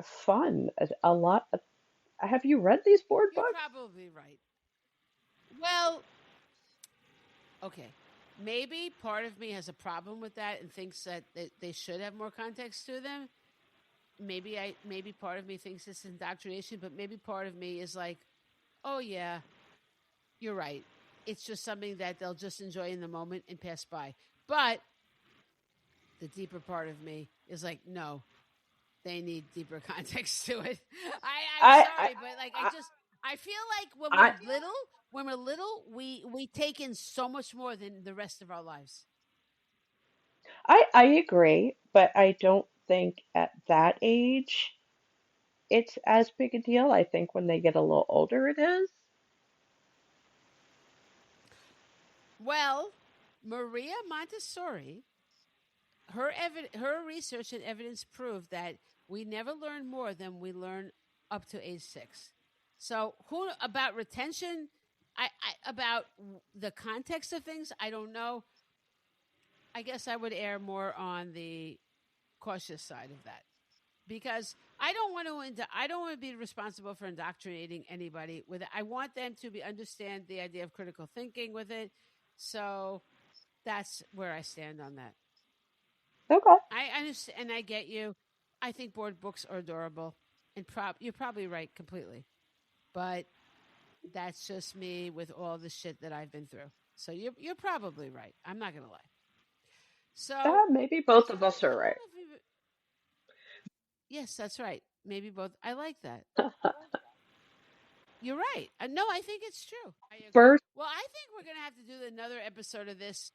fun. A lot. Have you read these board You're books? probably right. Well, okay. Maybe part of me has a problem with that and thinks that they should have more context to them. Maybe part of me thinks it's indoctrination, but maybe part of me is like, oh yeah, you're right. It's just something that they'll just enjoy in the moment and pass by. But the deeper part of me is like, no, they need deeper context to it. I'm I I sorry, but like I feel like I when we're little, we take in so much more than the rest of our lives. I agree, but I don't think at that age. it's as big a deal. I think when they get a little older, it is. Well, Maria Montessori, her research and evidence prove that we never learn more than we learn up to age 6. So, who about retention? About the context of things, I don't know. I guess I would err more on the cautious side of that because I don't want to be responsible for indoctrinating anybody with it. I want them to understand the idea of critical thinking with it. So that's where I stand on that. Okay. I understand and I get you. I think board books are adorable and you're probably right completely. But that's just me with all the shit that I've been through. So you're probably right. I'm not gonna lie. So Maybe both of us I are don't right. know if you. Yes, that's right. Maybe both. I like that. You're right. No, I think it's true. I agree. First, Well, I think we're going to have to do another episode of this.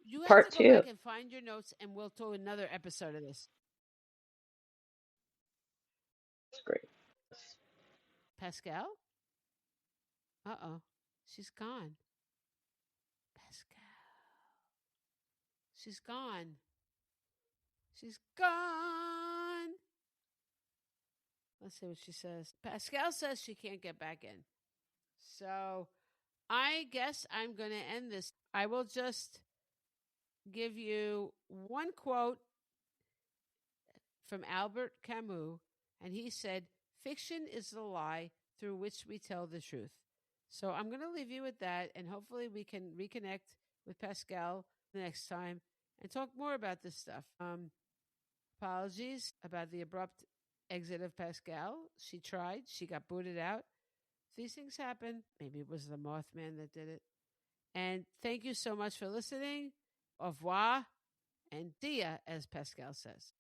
You have part to go two. back and find your notes, and we'll do another episode of this. That's great. Pascale? Uh-oh. She's gone. Pascale. She's gone. She's gone. Let's see what she says. Pascale says she can't get back in. So I guess I'm going to end this. I will just give you one quote from Albert Camus, and he said, "Fiction is the lie through which we tell the truth." So I'm going to leave you with that, and hopefully we can reconnect with Pascale the next time and talk more about this stuff. Apologies about the abrupt exit of Pascale. She tried, she got booted out. These things happen. Maybe it was the Mothman that did it. And thank you so much for listening. Au revoir and dia, as Pascale says.